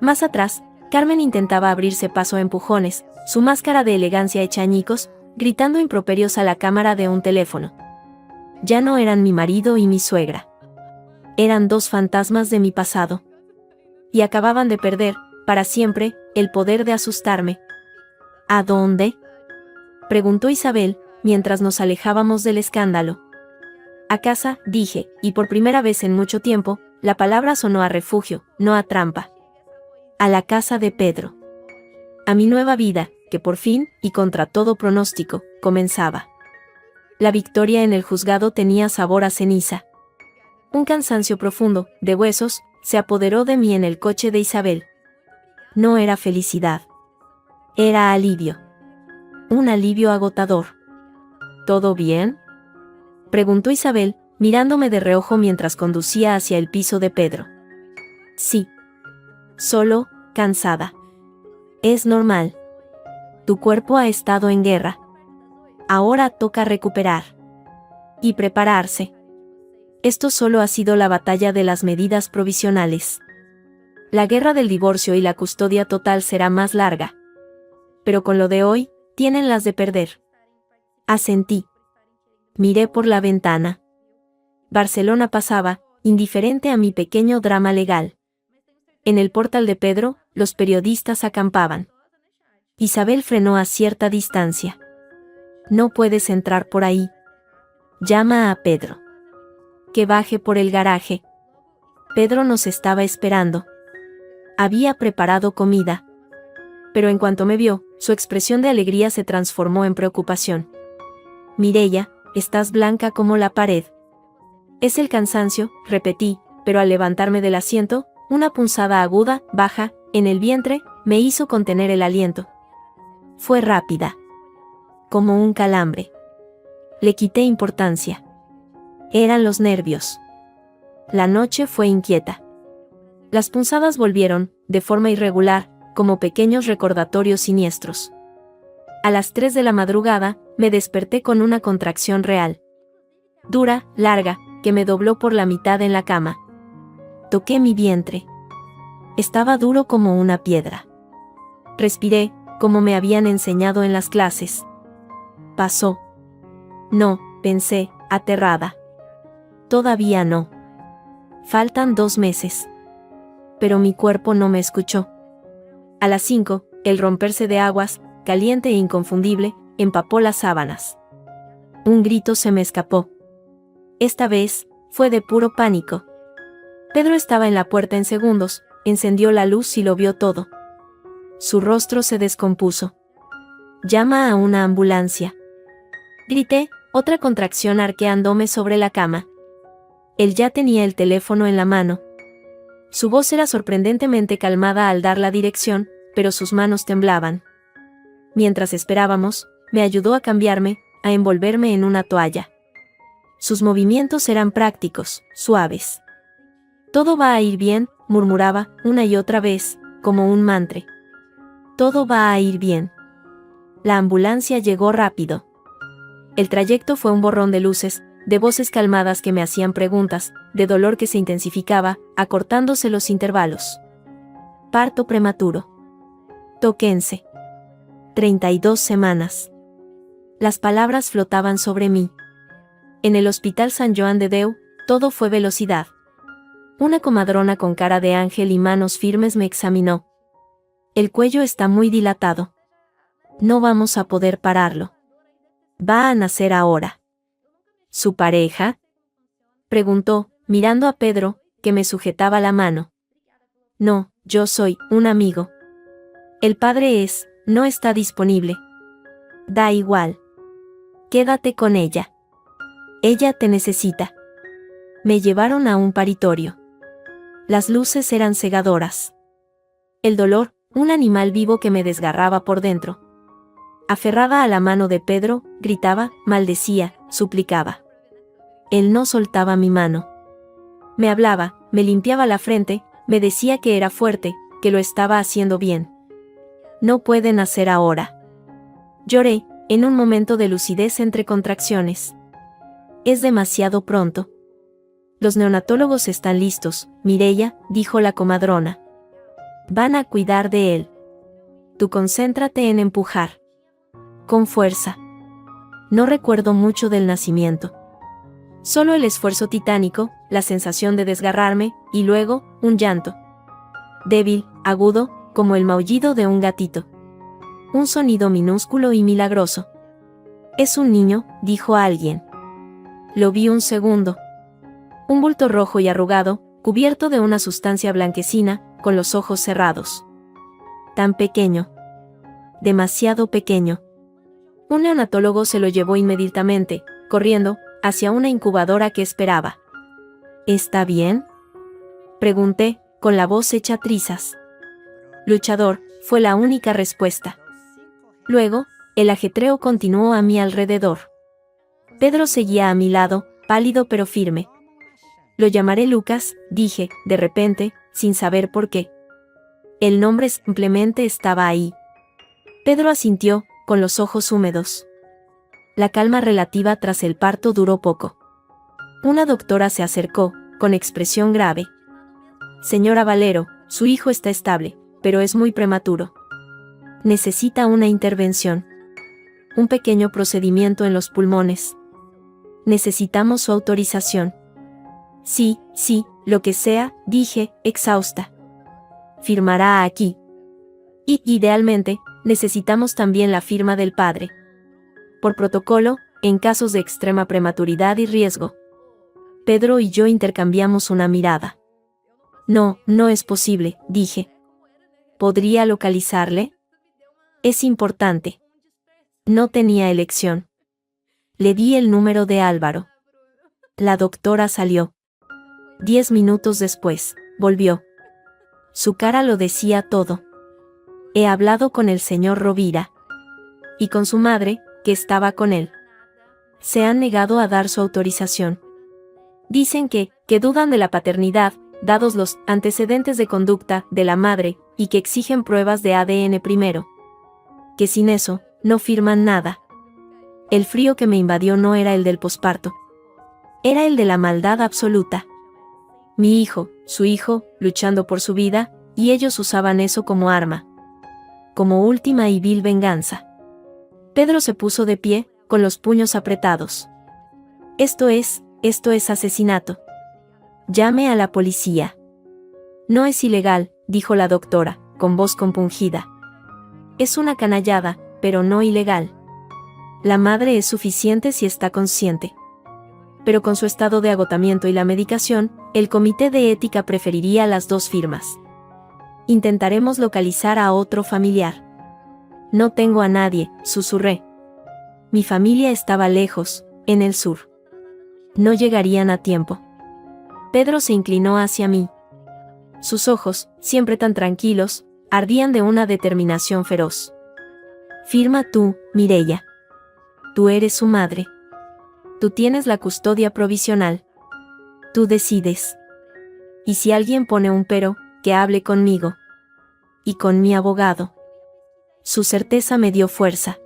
[SPEAKER 1] Más atrás, Carmen intentaba abrirse paso a empujones, su máscara de elegancia hecha añicos, gritando improperios a la cámara de un teléfono. Ya no eran mi marido y mi suegra. Eran dos fantasmas de mi pasado. Y acababan de perder, para siempre, el poder de asustarme. ¿A dónde?, preguntó Isabel, mientras nos alejábamos del escándalo. A casa, dije, y por primera vez en mucho tiempo, la palabra sonó a refugio, no a trampa. A la casa de Pedro. A mi nueva vida, que por fin, y contra todo pronóstico, comenzaba. La victoria en el juzgado tenía sabor a ceniza. Un cansancio profundo, de huesos, se apoderó de mí en el coche de Isabel. No era felicidad. Era alivio. Un alivio agotador. ¿Todo bien?, preguntó Isabel, mirándome de reojo mientras conducía hacia el piso de Pedro. Sí. Solo, cansada. Es normal. Tu cuerpo ha estado en guerra. Ahora toca recuperar. Y prepararse. Esto solo ha sido la batalla de las medidas provisionales. La guerra del divorcio y la custodia total será más larga. Pero con lo de hoy, tienen las de perder. Asentí. Miré por la ventana. Barcelona pasaba, indiferente a mi pequeño drama legal. En el portal de Pedro, los periodistas acampaban. Isabel frenó a cierta distancia. No puedes entrar por ahí. Llama a Pedro. Que baje por el garaje. Pedro nos estaba esperando. Había preparado comida. Pero en cuanto me vio, su expresión de alegría se transformó en preocupación. Mireia, estás blanca como la pared. Es el cansancio, repetí, pero al levantarme del asiento, una punzada aguda, baja, en el vientre, me hizo contener el aliento. Fue rápida. Como un calambre. Le quité importancia. Eran los nervios. La noche fue inquieta. Las punzadas volvieron, de forma irregular, como pequeños recordatorios siniestros. A las 3 de la madrugada, me desperté con una contracción real. Dura, larga, que me dobló por la mitad en la cama. Toqué mi vientre. Estaba duro como una piedra. Respiré, como me habían enseñado en las clases. Pasó. No, pensé, aterrada. Todavía no. Faltan 2 meses. Pero mi cuerpo no me escuchó. A las 5, el romperse de aguas, caliente e inconfundible, empapó las sábanas. Un grito se me escapó. Esta vez, fue de puro pánico. Pedro estaba en la puerta en segundos, encendió la luz y lo vio todo. Su rostro se descompuso. «Llama a una ambulancia», grité, otra contracción arqueándome sobre la cama. Él ya tenía el teléfono en la mano. Su voz era sorprendentemente calmada al dar la dirección, pero sus manos temblaban. Mientras esperábamos, me ayudó a cambiarme, a envolverme en una toalla. Sus movimientos eran prácticos, suaves. «Todo va a ir bien», murmuraba, una y otra vez, como un mantra. «Todo va a ir bien». La ambulancia llegó rápido. El trayecto fue un borrón de luces, de voces calmadas que me hacían preguntas, de dolor que se intensificaba, acortándose los intervalos. Parto prematuro. Tóquense. 32 semanas. Las palabras flotaban sobre mí. En el Hospital San Joan de Déu, todo fue velocidad. Una comadrona con cara de ángel y manos firmes me examinó. «El cuello está muy dilatado. No vamos a poder pararlo. Va a nacer ahora». «¿Su pareja?», preguntó, mirando a Pedro, que me sujetaba la mano. «No, yo soy un amigo. El padre no está disponible». «Da igual. Quédate con ella. Ella te necesita». Me llevaron a un paritorio. Las luces eran cegadoras. El dolor, un animal vivo que me desgarraba por dentro. Aferrada a la mano de Pedro, gritaba, maldecía, suplicaba. Él no soltaba mi mano. Me hablaba, me limpiaba la frente, me decía que era fuerte, que lo estaba haciendo bien. «No puede nacer ahora». Lloré, en un momento de lucidez entre contracciones. «Es demasiado pronto». «Los neonatólogos están listos, Mireia», dijo la comadrona. «Van a cuidar de él. Tú concéntrate en empujar. Con fuerza». No recuerdo mucho del nacimiento. Solo el esfuerzo titánico, la sensación de desgarrarme, y luego, un llanto. Débil, agudo, como el maullido de un gatito. Un sonido minúsculo y milagroso. «Es un niño», dijo alguien. Lo vi un segundo. Un bulto rojo y arrugado, cubierto de una sustancia blanquecina, con los ojos cerrados. Tan pequeño. Demasiado pequeño. Un neonatólogo se lo llevó inmediatamente, corriendo, hacia una incubadora que esperaba. «¿Está bien?», pregunté, con la voz hecha trizas. «Luchador», fue la única respuesta. Luego, el ajetreo continuó a mi alrededor. Pedro seguía a mi lado, pálido pero firme. «Lo llamaré Lucas», dije, de repente, sin saber por qué. El nombre simplemente estaba ahí. Pedro asintió, con los ojos húmedos. La calma relativa tras el parto duró poco. Una doctora se acercó, con expresión grave. «Señora Valero, su hijo está estable, pero es muy prematuro. Necesita una intervención. Un pequeño procedimiento en los pulmones. Necesitamos su autorización». «Sí, sí, lo que sea», dije, exhausta. «Firmará aquí. Y, idealmente, necesitamos también la firma del padre. Por protocolo, en casos de extrema prematuridad y riesgo». Pedro y yo intercambiamos una mirada. «No, no es posible», dije. «¿Podría localizarle? Es importante». No tenía elección. Le di el número de Álvaro. La doctora salió. 10 minutos después, volvió. Su cara lo decía todo. «He hablado con el señor Rovira. Y con su madre, que estaba con él. Se han negado a dar su autorización. Dicen que dudan de la paternidad, dados los antecedentes de conducta de la madre, y que exigen pruebas de ADN primero. Que sin eso, no firman nada». El frío que me invadió no era el del posparto. Era el de la maldad absoluta. Mi hijo, su hijo, luchando por su vida, y ellos usaban eso como arma. Como última y vil venganza. Pedro se puso de pie, con los puños apretados. Esto es asesinato. Llame a la policía. No es ilegal, dijo la doctora, con voz compungida. Es una canallada, pero no ilegal. La madre es suficiente si está consciente. Pero con su estado de agotamiento y la medicación, el comité de ética preferiría las 2 firmas. Intentaremos localizar a otro familiar. No tengo a nadie, susurré. Mi familia estaba lejos, en el sur. No llegarían a tiempo. Pedro se inclinó hacia mí. Sus ojos, siempre tan tranquilos, ardían de una determinación feroz. Firma tú, Mireia. Tú eres su madre. Tú tienes la custodia provisional. Tú decides. Y si alguien pone un pero, que hable conmigo. Y con mi abogado. Su certeza me dio fuerza.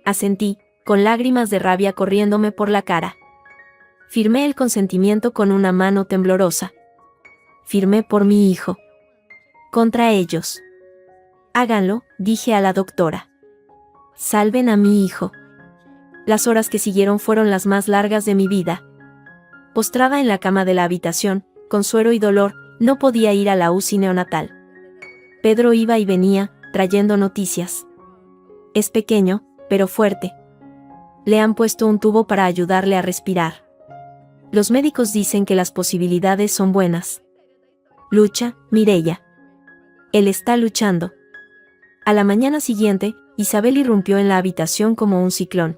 [SPEAKER 1] Asentí, con lágrimas de rabia corriéndome por la cara. Firmé el consentimiento con una mano temblorosa. Firmé por mi hijo. Contra ellos. Háganlo, dije a la doctora. Salven a mi hijo. Las horas que siguieron fueron las más largas de mi vida. Postrada en la cama de la habitación, con suero y dolor, no podía ir a la UCI neonatal. Pedro iba y venía, trayendo noticias. Es pequeño, pero fuerte. Le han puesto un tubo para ayudarle a respirar. Los médicos dicen que las posibilidades son buenas. Lucha, Mireia. Él está luchando. A la mañana siguiente, Isabel irrumpió en la habitación como un ciclón.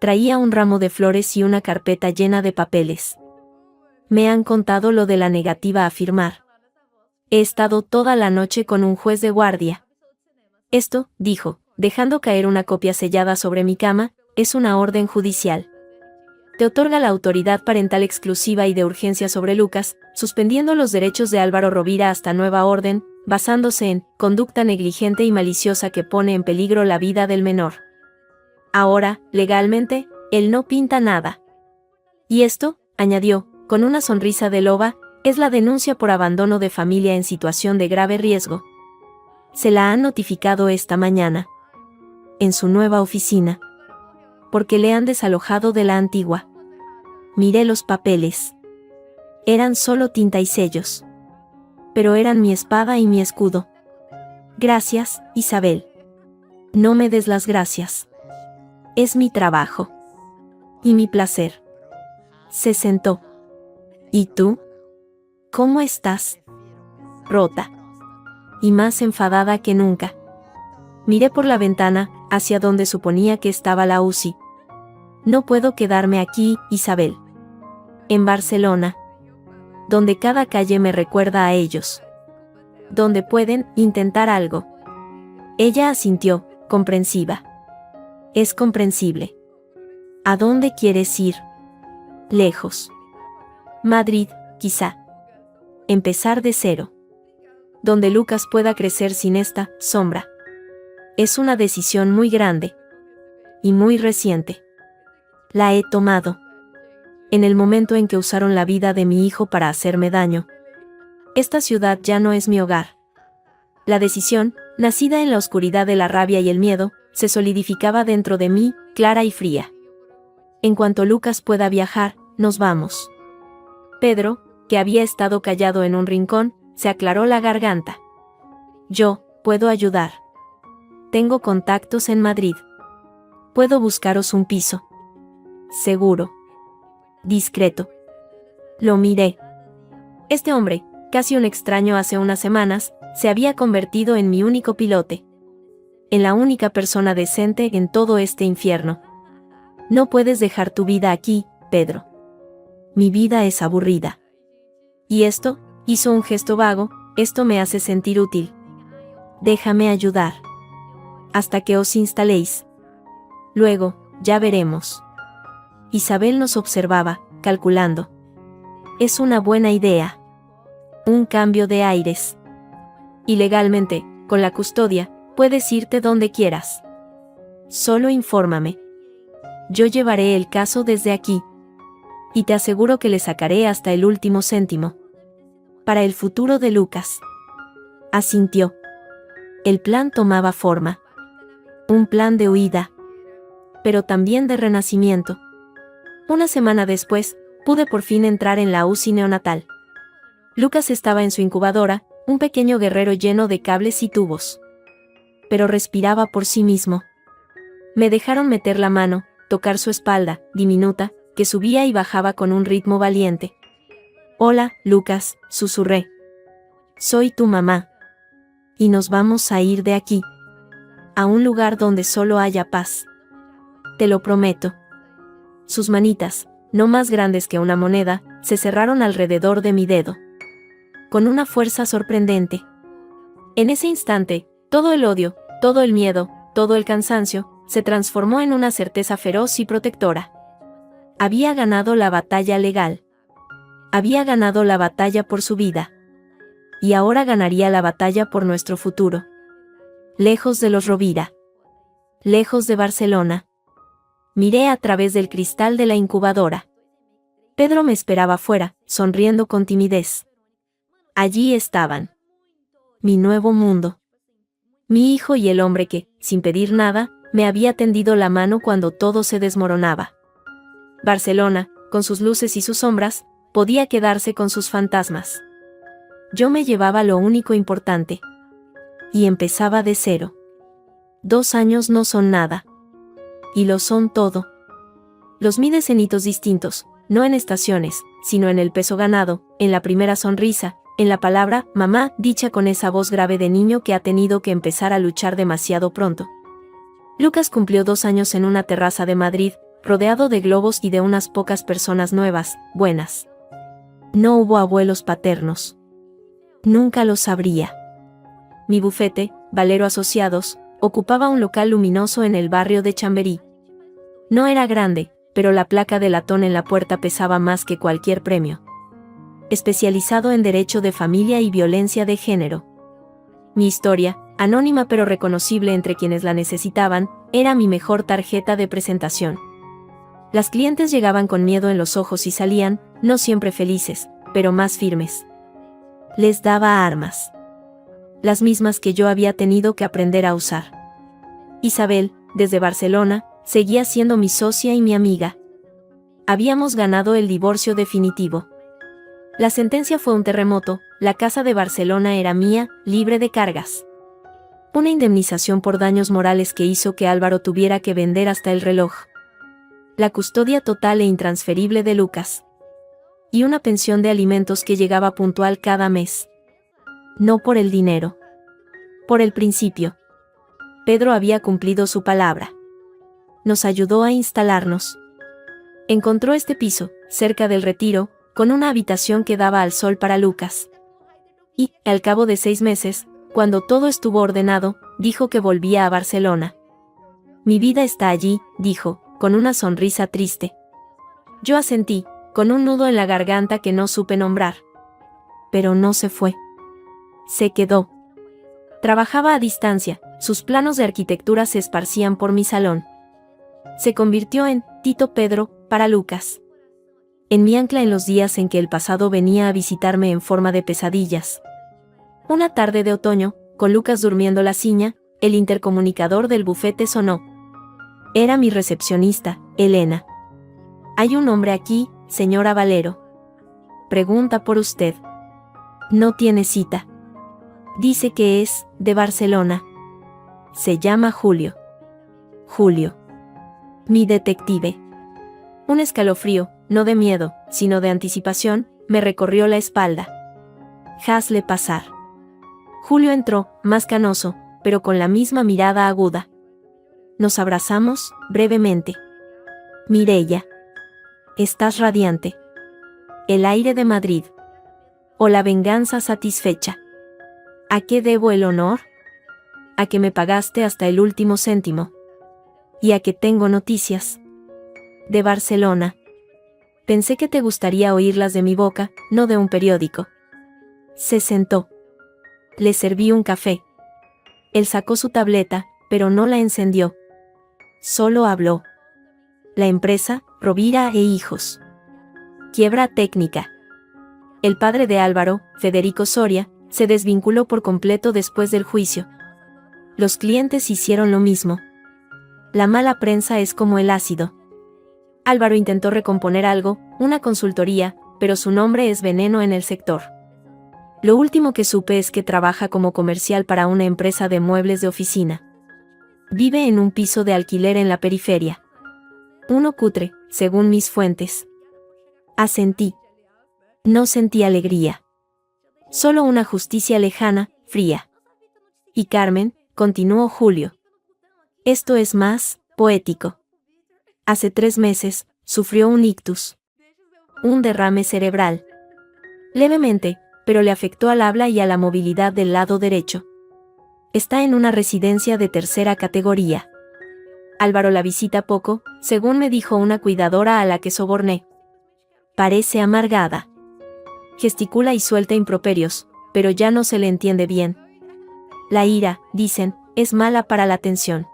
[SPEAKER 1] Traía un ramo de flores y una carpeta llena de papeles. Me han contado lo de la negativa a firmar. He estado toda la noche con un juez de guardia. Esto, dijo, dejando caer una copia sellada sobre mi cama, es una orden judicial. Te otorga la autoridad parental exclusiva y de urgencia sobre Lucas, suspendiendo los derechos de Álvaro Rovira hasta nueva orden, basándose en conducta negligente y maliciosa que pone en peligro la vida del menor. Ahora, legalmente, él no pinta nada. Y esto, añadió, con una sonrisa de loba, es la denuncia por abandono de familia en situación de grave riesgo. Se la han notificado esta mañana. En su nueva oficina. Porque le han desalojado de la antigua. Miré los papeles. Eran solo tinta y sellos. Pero eran mi espada y mi escudo. Gracias, Isabel. No me des las gracias. Es mi trabajo. Y mi placer. Se sentó. ¿Y tú? ¿Cómo estás? Rota. Y más enfadada que nunca. Miré por la ventana, hacia donde suponía que estaba la UCI. No puedo quedarme aquí, Isabel. En Barcelona. Donde cada calle me recuerda a ellos. Donde pueden intentar algo. Ella asintió, comprensiva. Es comprensible. ¿A dónde quieres ir? Lejos. Madrid, quizá. Empezar de cero. Donde Lucas pueda crecer sin esta sombra. Es una decisión muy grande. Y muy reciente. La he tomado. En el momento en que usaron la vida de mi hijo para hacerme daño. Esta ciudad ya no es mi hogar. La decisión, nacida en la oscuridad de la rabia y el miedo, se solidificaba dentro de mí, clara y fría. En cuanto Lucas pueda viajar, nos vamos. Pedro, que había estado callado en un rincón, se aclaró la garganta. Yo, puedo ayudar. Tengo contactos en Madrid. Puedo buscaros un piso. Seguro. Discreto. Lo miré. Este hombre, casi un extraño hace unas semanas, se había convertido en mi único pilote. En la única persona decente en todo este infierno. No puedes dejar tu vida aquí, Pedro. Mi vida es aburrida. Y esto, hizo un gesto vago, esto me hace sentir útil. Déjame ayudar. Hasta que os instaléis. Luego, ya veremos. Isabel nos observaba, calculando. Es una buena idea. Un cambio de aires. Y legalmente, con la custodia, puedes irte donde quieras. Solo infórmame. Yo llevaré el caso desde aquí. Y te aseguro que le sacaré hasta el último céntimo. Para el futuro de Lucas. Asintió. El plan tomaba forma. Un plan de huida. pero también de renacimiento. Una semana después, pude por fin entrar en la UCI neonatal. Lucas estaba en su incubadora, un pequeño guerrero lleno de cables y tubos. Pero respiraba por sí mismo. Me dejaron meter la mano, tocar su espalda, diminuta, que subía y bajaba con un ritmo valiente. «Hola, Lucas», susurré. «Soy tu mamá. Y nos vamos a ir de aquí. A un lugar donde solo haya paz. Te lo prometo». Sus manitas, no más grandes que una moneda, se cerraron alrededor de mi dedo. Con una fuerza sorprendente. En ese instante, todo el odio, todo el miedo, todo el cansancio, se transformó en una certeza feroz y protectora. Había ganado la batalla legal. Había ganado la batalla por su vida. Y ahora ganaría la batalla por nuestro futuro. Lejos de los Rovira. Lejos de Barcelona. Miré a través del cristal de la incubadora. Pedro me esperaba fuera, sonriendo con timidez. Allí estaban. Mi nuevo mundo. Mi hijo y el hombre que, sin pedir nada, me había tendido la mano cuando todo se desmoronaba. Barcelona, con sus luces y sus sombras, podía quedarse con sus fantasmas. Yo me llevaba lo único importante. Y empezaba de cero. 2 años no son nada. Y lo son todo. Los mides en hitos distintos, no en estaciones, sino en el peso ganado, en la primera sonrisa, en la palabra «mamá» dicha con esa voz grave de niño que ha tenido que empezar a luchar demasiado pronto. Lucas cumplió 2 años en una terraza de Madrid, rodeado de globos y de unas pocas personas nuevas, buenas. No hubo abuelos paternos. Nunca lo sabría. Mi bufete, Valero Asociados, ocupaba un local luminoso en el barrio de Chamberí. No era grande, pero la placa de latón en la puerta pesaba más que cualquier premio. Especializado en derecho de familia y violencia de género. Mi historia, anónima pero reconocible entre quienes la necesitaban, era mi mejor tarjeta de presentación. Las clientes llegaban con miedo en los ojos y salían, no siempre felices, pero más firmes. Les daba armas. Las mismas que yo había tenido que aprender a usar. Isabel, desde Barcelona, seguía siendo mi socia y mi amiga. Habíamos ganado el divorcio definitivo. La sentencia fue un terremoto, la casa de Barcelona era mía, libre de cargas. Una indemnización por daños morales que hizo que Álvaro tuviera que vender hasta el reloj. La custodia total e intransferible de Lucas. Y una pensión de alimentos que llegaba puntual cada mes. No por el dinero. Por el principio. Pedro había cumplido su palabra. Nos ayudó a instalarnos. Encontró este piso, cerca del Retiro, con una habitación que daba al sol para Lucas. Y, al cabo de 6 meses, cuando todo estuvo ordenado, dijo que volvía a Barcelona. Mi vida está allí, dijo, con una sonrisa triste. Yo asentí, con un nudo en la garganta que no supe nombrar. Pero no se fue. Se quedó. Trabajaba a distancia, sus planos de arquitectura se esparcían por mi salón. Se convirtió en Tito Pedro, para Lucas. En mi ancla en los días en que el pasado venía a visitarme en forma de pesadillas. Una tarde de otoño, con Lucas durmiendo la ciña, el intercomunicador del bufete sonó. Era mi recepcionista, Elena. «Hay un hombre aquí, señora Valero. Pregunta por usted. No tiene cita. Dice que es de Barcelona. Se llama Julio». Julio. Mi detective. Un escalofrío, no de miedo, sino de anticipación, me recorrió la espalda. «Hazle pasar». Julio entró, más canoso, pero con la misma mirada aguda. Nos abrazamos, brevemente. «Mireia. Estás radiante. El aire de Madrid. O la venganza satisfecha. ¿A qué debo el honor? A que me pagaste hasta el último céntimo. Y a que tengo noticias. De Barcelona. Pensé que te gustaría oírlas de mi boca, no de un periódico». Se sentó. Le serví un café. Él sacó su tableta, pero no la encendió. Solo habló. La empresa, Rovira e Hijos. Quiebra técnica. El padre de Álvaro, Federico Soria, se desvinculó por completo después del juicio. Los clientes hicieron lo mismo. La mala prensa es como el ácido. Álvaro intentó recomponer algo, una consultoría, pero su nombre es veneno en el sector. Lo último que supe es que trabaja como comercial para una empresa de muebles de oficina. Vive en un piso de alquiler en la periferia. Uno cutre, según mis fuentes. Asentí. No sentí alegría. Solo una justicia lejana, fría. Y Carmen, continuó Julio. Esto es más poético. Hace 3 meses, sufrió un ictus. Un derrame cerebral. Levemente, pero le afectó al habla y a la movilidad del lado derecho. Está en una residencia de tercera categoría. Álvaro la visita poco, según me dijo una cuidadora a la que soborné. Parece amargada. Gesticula y suelta improperios, pero ya no se le entiende bien. La ira, dicen, es mala para la atención.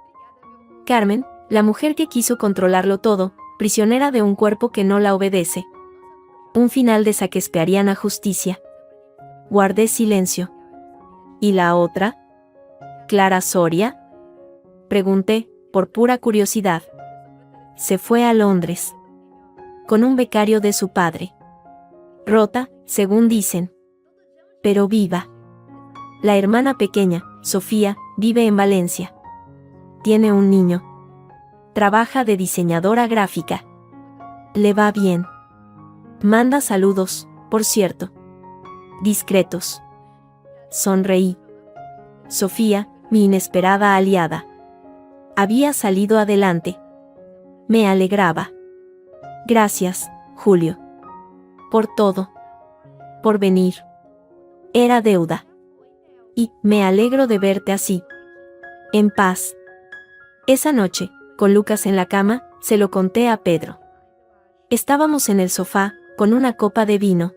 [SPEAKER 1] Carmen, la mujer que quiso controlarlo todo, prisionera de un cuerpo que no la obedece. Un final de shakespeariana justicia. Guardé silencio. ¿Y la otra? ¿Clara Soria? Pregunté, por pura curiosidad. Se fue a Londres. Con un becario de su padre. Rota, según dicen. Pero viva. La hermana pequeña, Sofía, vive en Valencia. Tiene un niño. Trabaja de diseñadora gráfica. Le va bien. Manda saludos, por cierto. Discretos. Sonreí. Sofía, mi inesperada aliada. Había salido adelante. Me alegraba. Gracias, Julio. Por todo. Por venir. Era deuda. Y me alegro de verte así. En paz. Esa noche, con Lucas en la cama, se lo conté a Pedro. Estábamos en el sofá, con una copa de vino.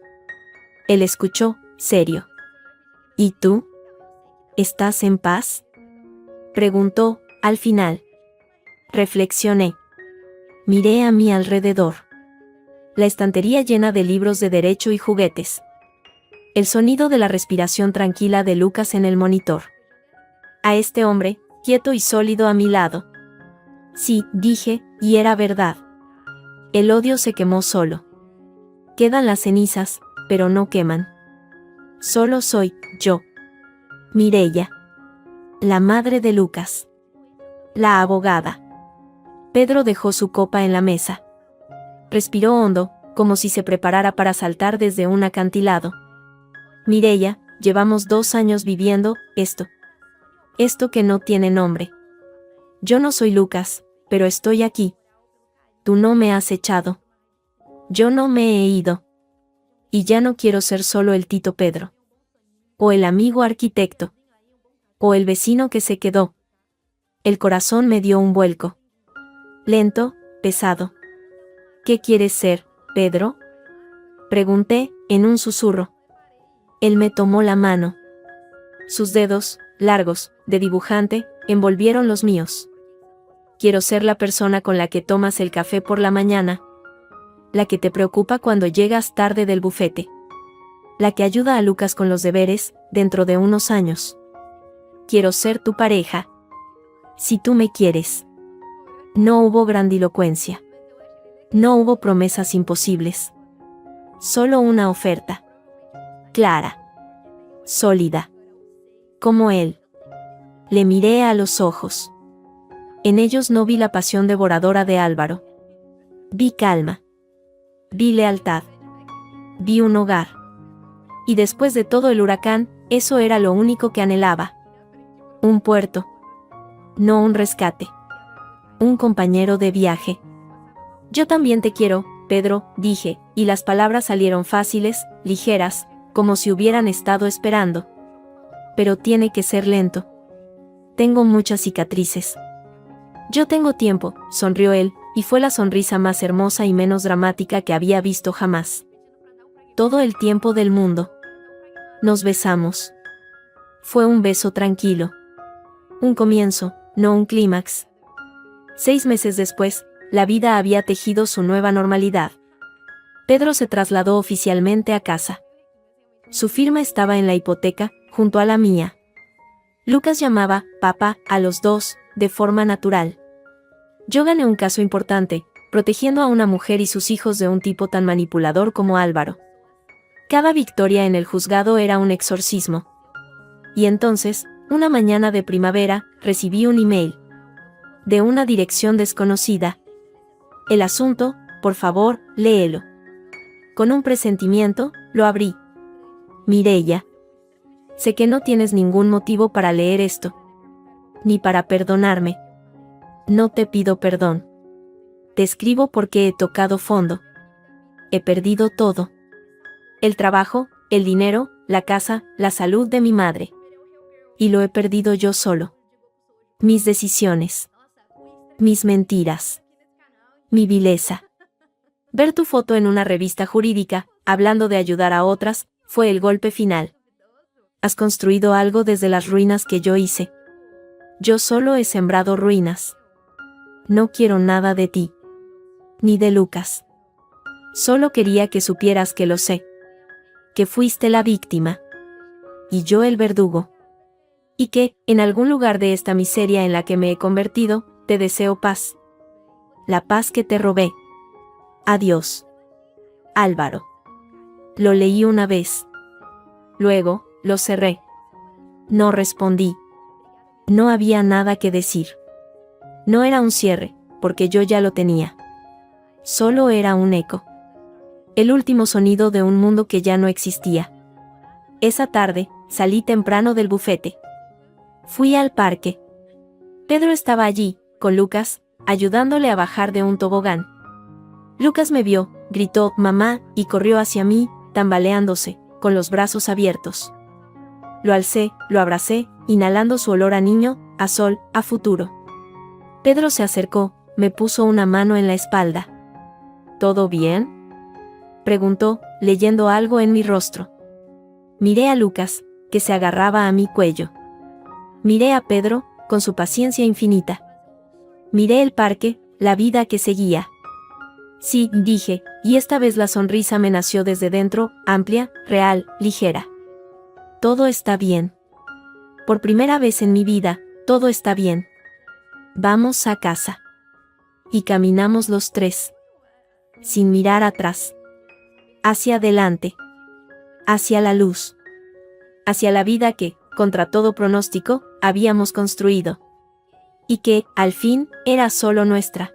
[SPEAKER 1] Él escuchó, serio. ¿Y tú? ¿Estás en paz? Preguntó, al final. Reflexioné. Miré a mi alrededor. La estantería llena de libros de derecho y juguetes. El sonido de la respiración tranquila de Lucas en el monitor. A este hombre, quieto y sólido a mi lado. Sí, dije, y era verdad. El odio se quemó solo. Quedan las cenizas, pero no queman. Solo soy yo. Mireia. La madre de Lucas. La abogada. Pedro dejó su copa en la mesa. Respiró hondo, como si se preparara para saltar desde un acantilado. Mireia, llevamos 2 años viviendo esto. Esto que no tiene nombre. Yo no soy Lucas, pero estoy aquí. Tú no me has echado. Yo no me he ido. Y ya no quiero ser solo el Tito Pedro. O el amigo arquitecto. O el vecino que se quedó. El corazón me dio un vuelco. Lento, pesado. ¿Qué quieres ser, Pedro? Pregunté, en un susurro. Él me tomó la mano. Sus dedos, largos, de dibujante, envolvieron los míos. Quiero ser la persona con la que tomas el café por la mañana. La que te preocupa cuando llegas tarde del bufete. La que ayuda a Lucas con los deberes, dentro de unos años. Quiero ser tu pareja. Si tú me quieres. No hubo grandilocuencia. No hubo promesas imposibles. Solo una oferta. Clara. Sólida. Como él. Le miré a los ojos. En ellos no vi la pasión devoradora de Álvaro. Vi calma. Vi lealtad. Vi un hogar. Y después de todo el huracán, eso era lo único que anhelaba. Un puerto. No un rescate. Un compañero de viaje. Yo también te quiero, Pedro, dije, y las palabras salieron fáciles, ligeras, como si hubieran estado esperando. Pero tiene que ser lento. Tengo muchas cicatrices. Yo tengo tiempo, sonrió él, y fue la sonrisa más hermosa y menos dramática que había visto jamás. Todo el tiempo del mundo. Nos besamos. Fue un beso tranquilo. Un comienzo, no un clímax. 6 meses después, la vida había tejido su nueva normalidad. Pedro se trasladó oficialmente a casa. Su firma estaba en la hipoteca, junto a la mía. Lucas llamaba, papá, a los dos, de forma natural. Yo gané un caso importante, protegiendo a una mujer y sus hijos de un tipo tan manipulador como Álvaro. Cada victoria en el juzgado era un exorcismo. Y entonces, una mañana de primavera, recibí un email. De una dirección desconocida. El asunto, por favor, léelo. Con un presentimiento, lo abrí. Mireia. Sé que no tienes ningún motivo para leer esto. Ni para perdonarme. No te pido perdón. Te escribo porque he tocado fondo. He perdido todo. El trabajo, el dinero, la casa, la salud de mi madre. Y lo he perdido yo solo. Mis decisiones. Mis mentiras. Mi vileza. Ver tu foto en una revista jurídica, hablando de ayudar a otras, fue el golpe final. Has construido algo desde las ruinas que yo hice. Yo solo he sembrado ruinas. No quiero nada de ti. Ni de Lucas. Solo quería que supieras que lo sé. Que fuiste la víctima. Y yo el verdugo. Y que, en algún lugar de esta miseria en la que me he convertido, te deseo paz. La paz que te robé. Adiós. Álvaro. Lo leí una vez. Luego, lo cerré. No respondí. No había nada que decir. No era un cierre, porque yo ya lo tenía. Solo era un eco. El último sonido de un mundo que ya no existía. Esa tarde, salí temprano del bufete. Fui al parque. Pedro estaba allí, con Lucas, ayudándole a bajar de un tobogán. Lucas me vio, gritó «mamá» y corrió hacia mí, tambaleándose, con los brazos abiertos. Lo alcé, lo abracé, inhalando su olor a niño, a sol, a futuro. Pedro se acercó, me puso una mano en la espalda. ¿Todo bien?, preguntó, leyendo algo en mi rostro. Miré a Lucas, que se agarraba a mi cuello. Miré a Pedro, con su paciencia infinita. Miré el parque, la vida que seguía. Sí, dije, y esta vez la sonrisa me nació desde dentro, amplia, real, ligera. Todo está bien. Por primera vez en mi vida, todo está bien. Vamos a casa. Y caminamos los tres. Sin mirar atrás. Hacia adelante. Hacia la luz. Hacia la vida que, contra todo pronóstico, habíamos construido. Y que, al fin, era solo nuestra.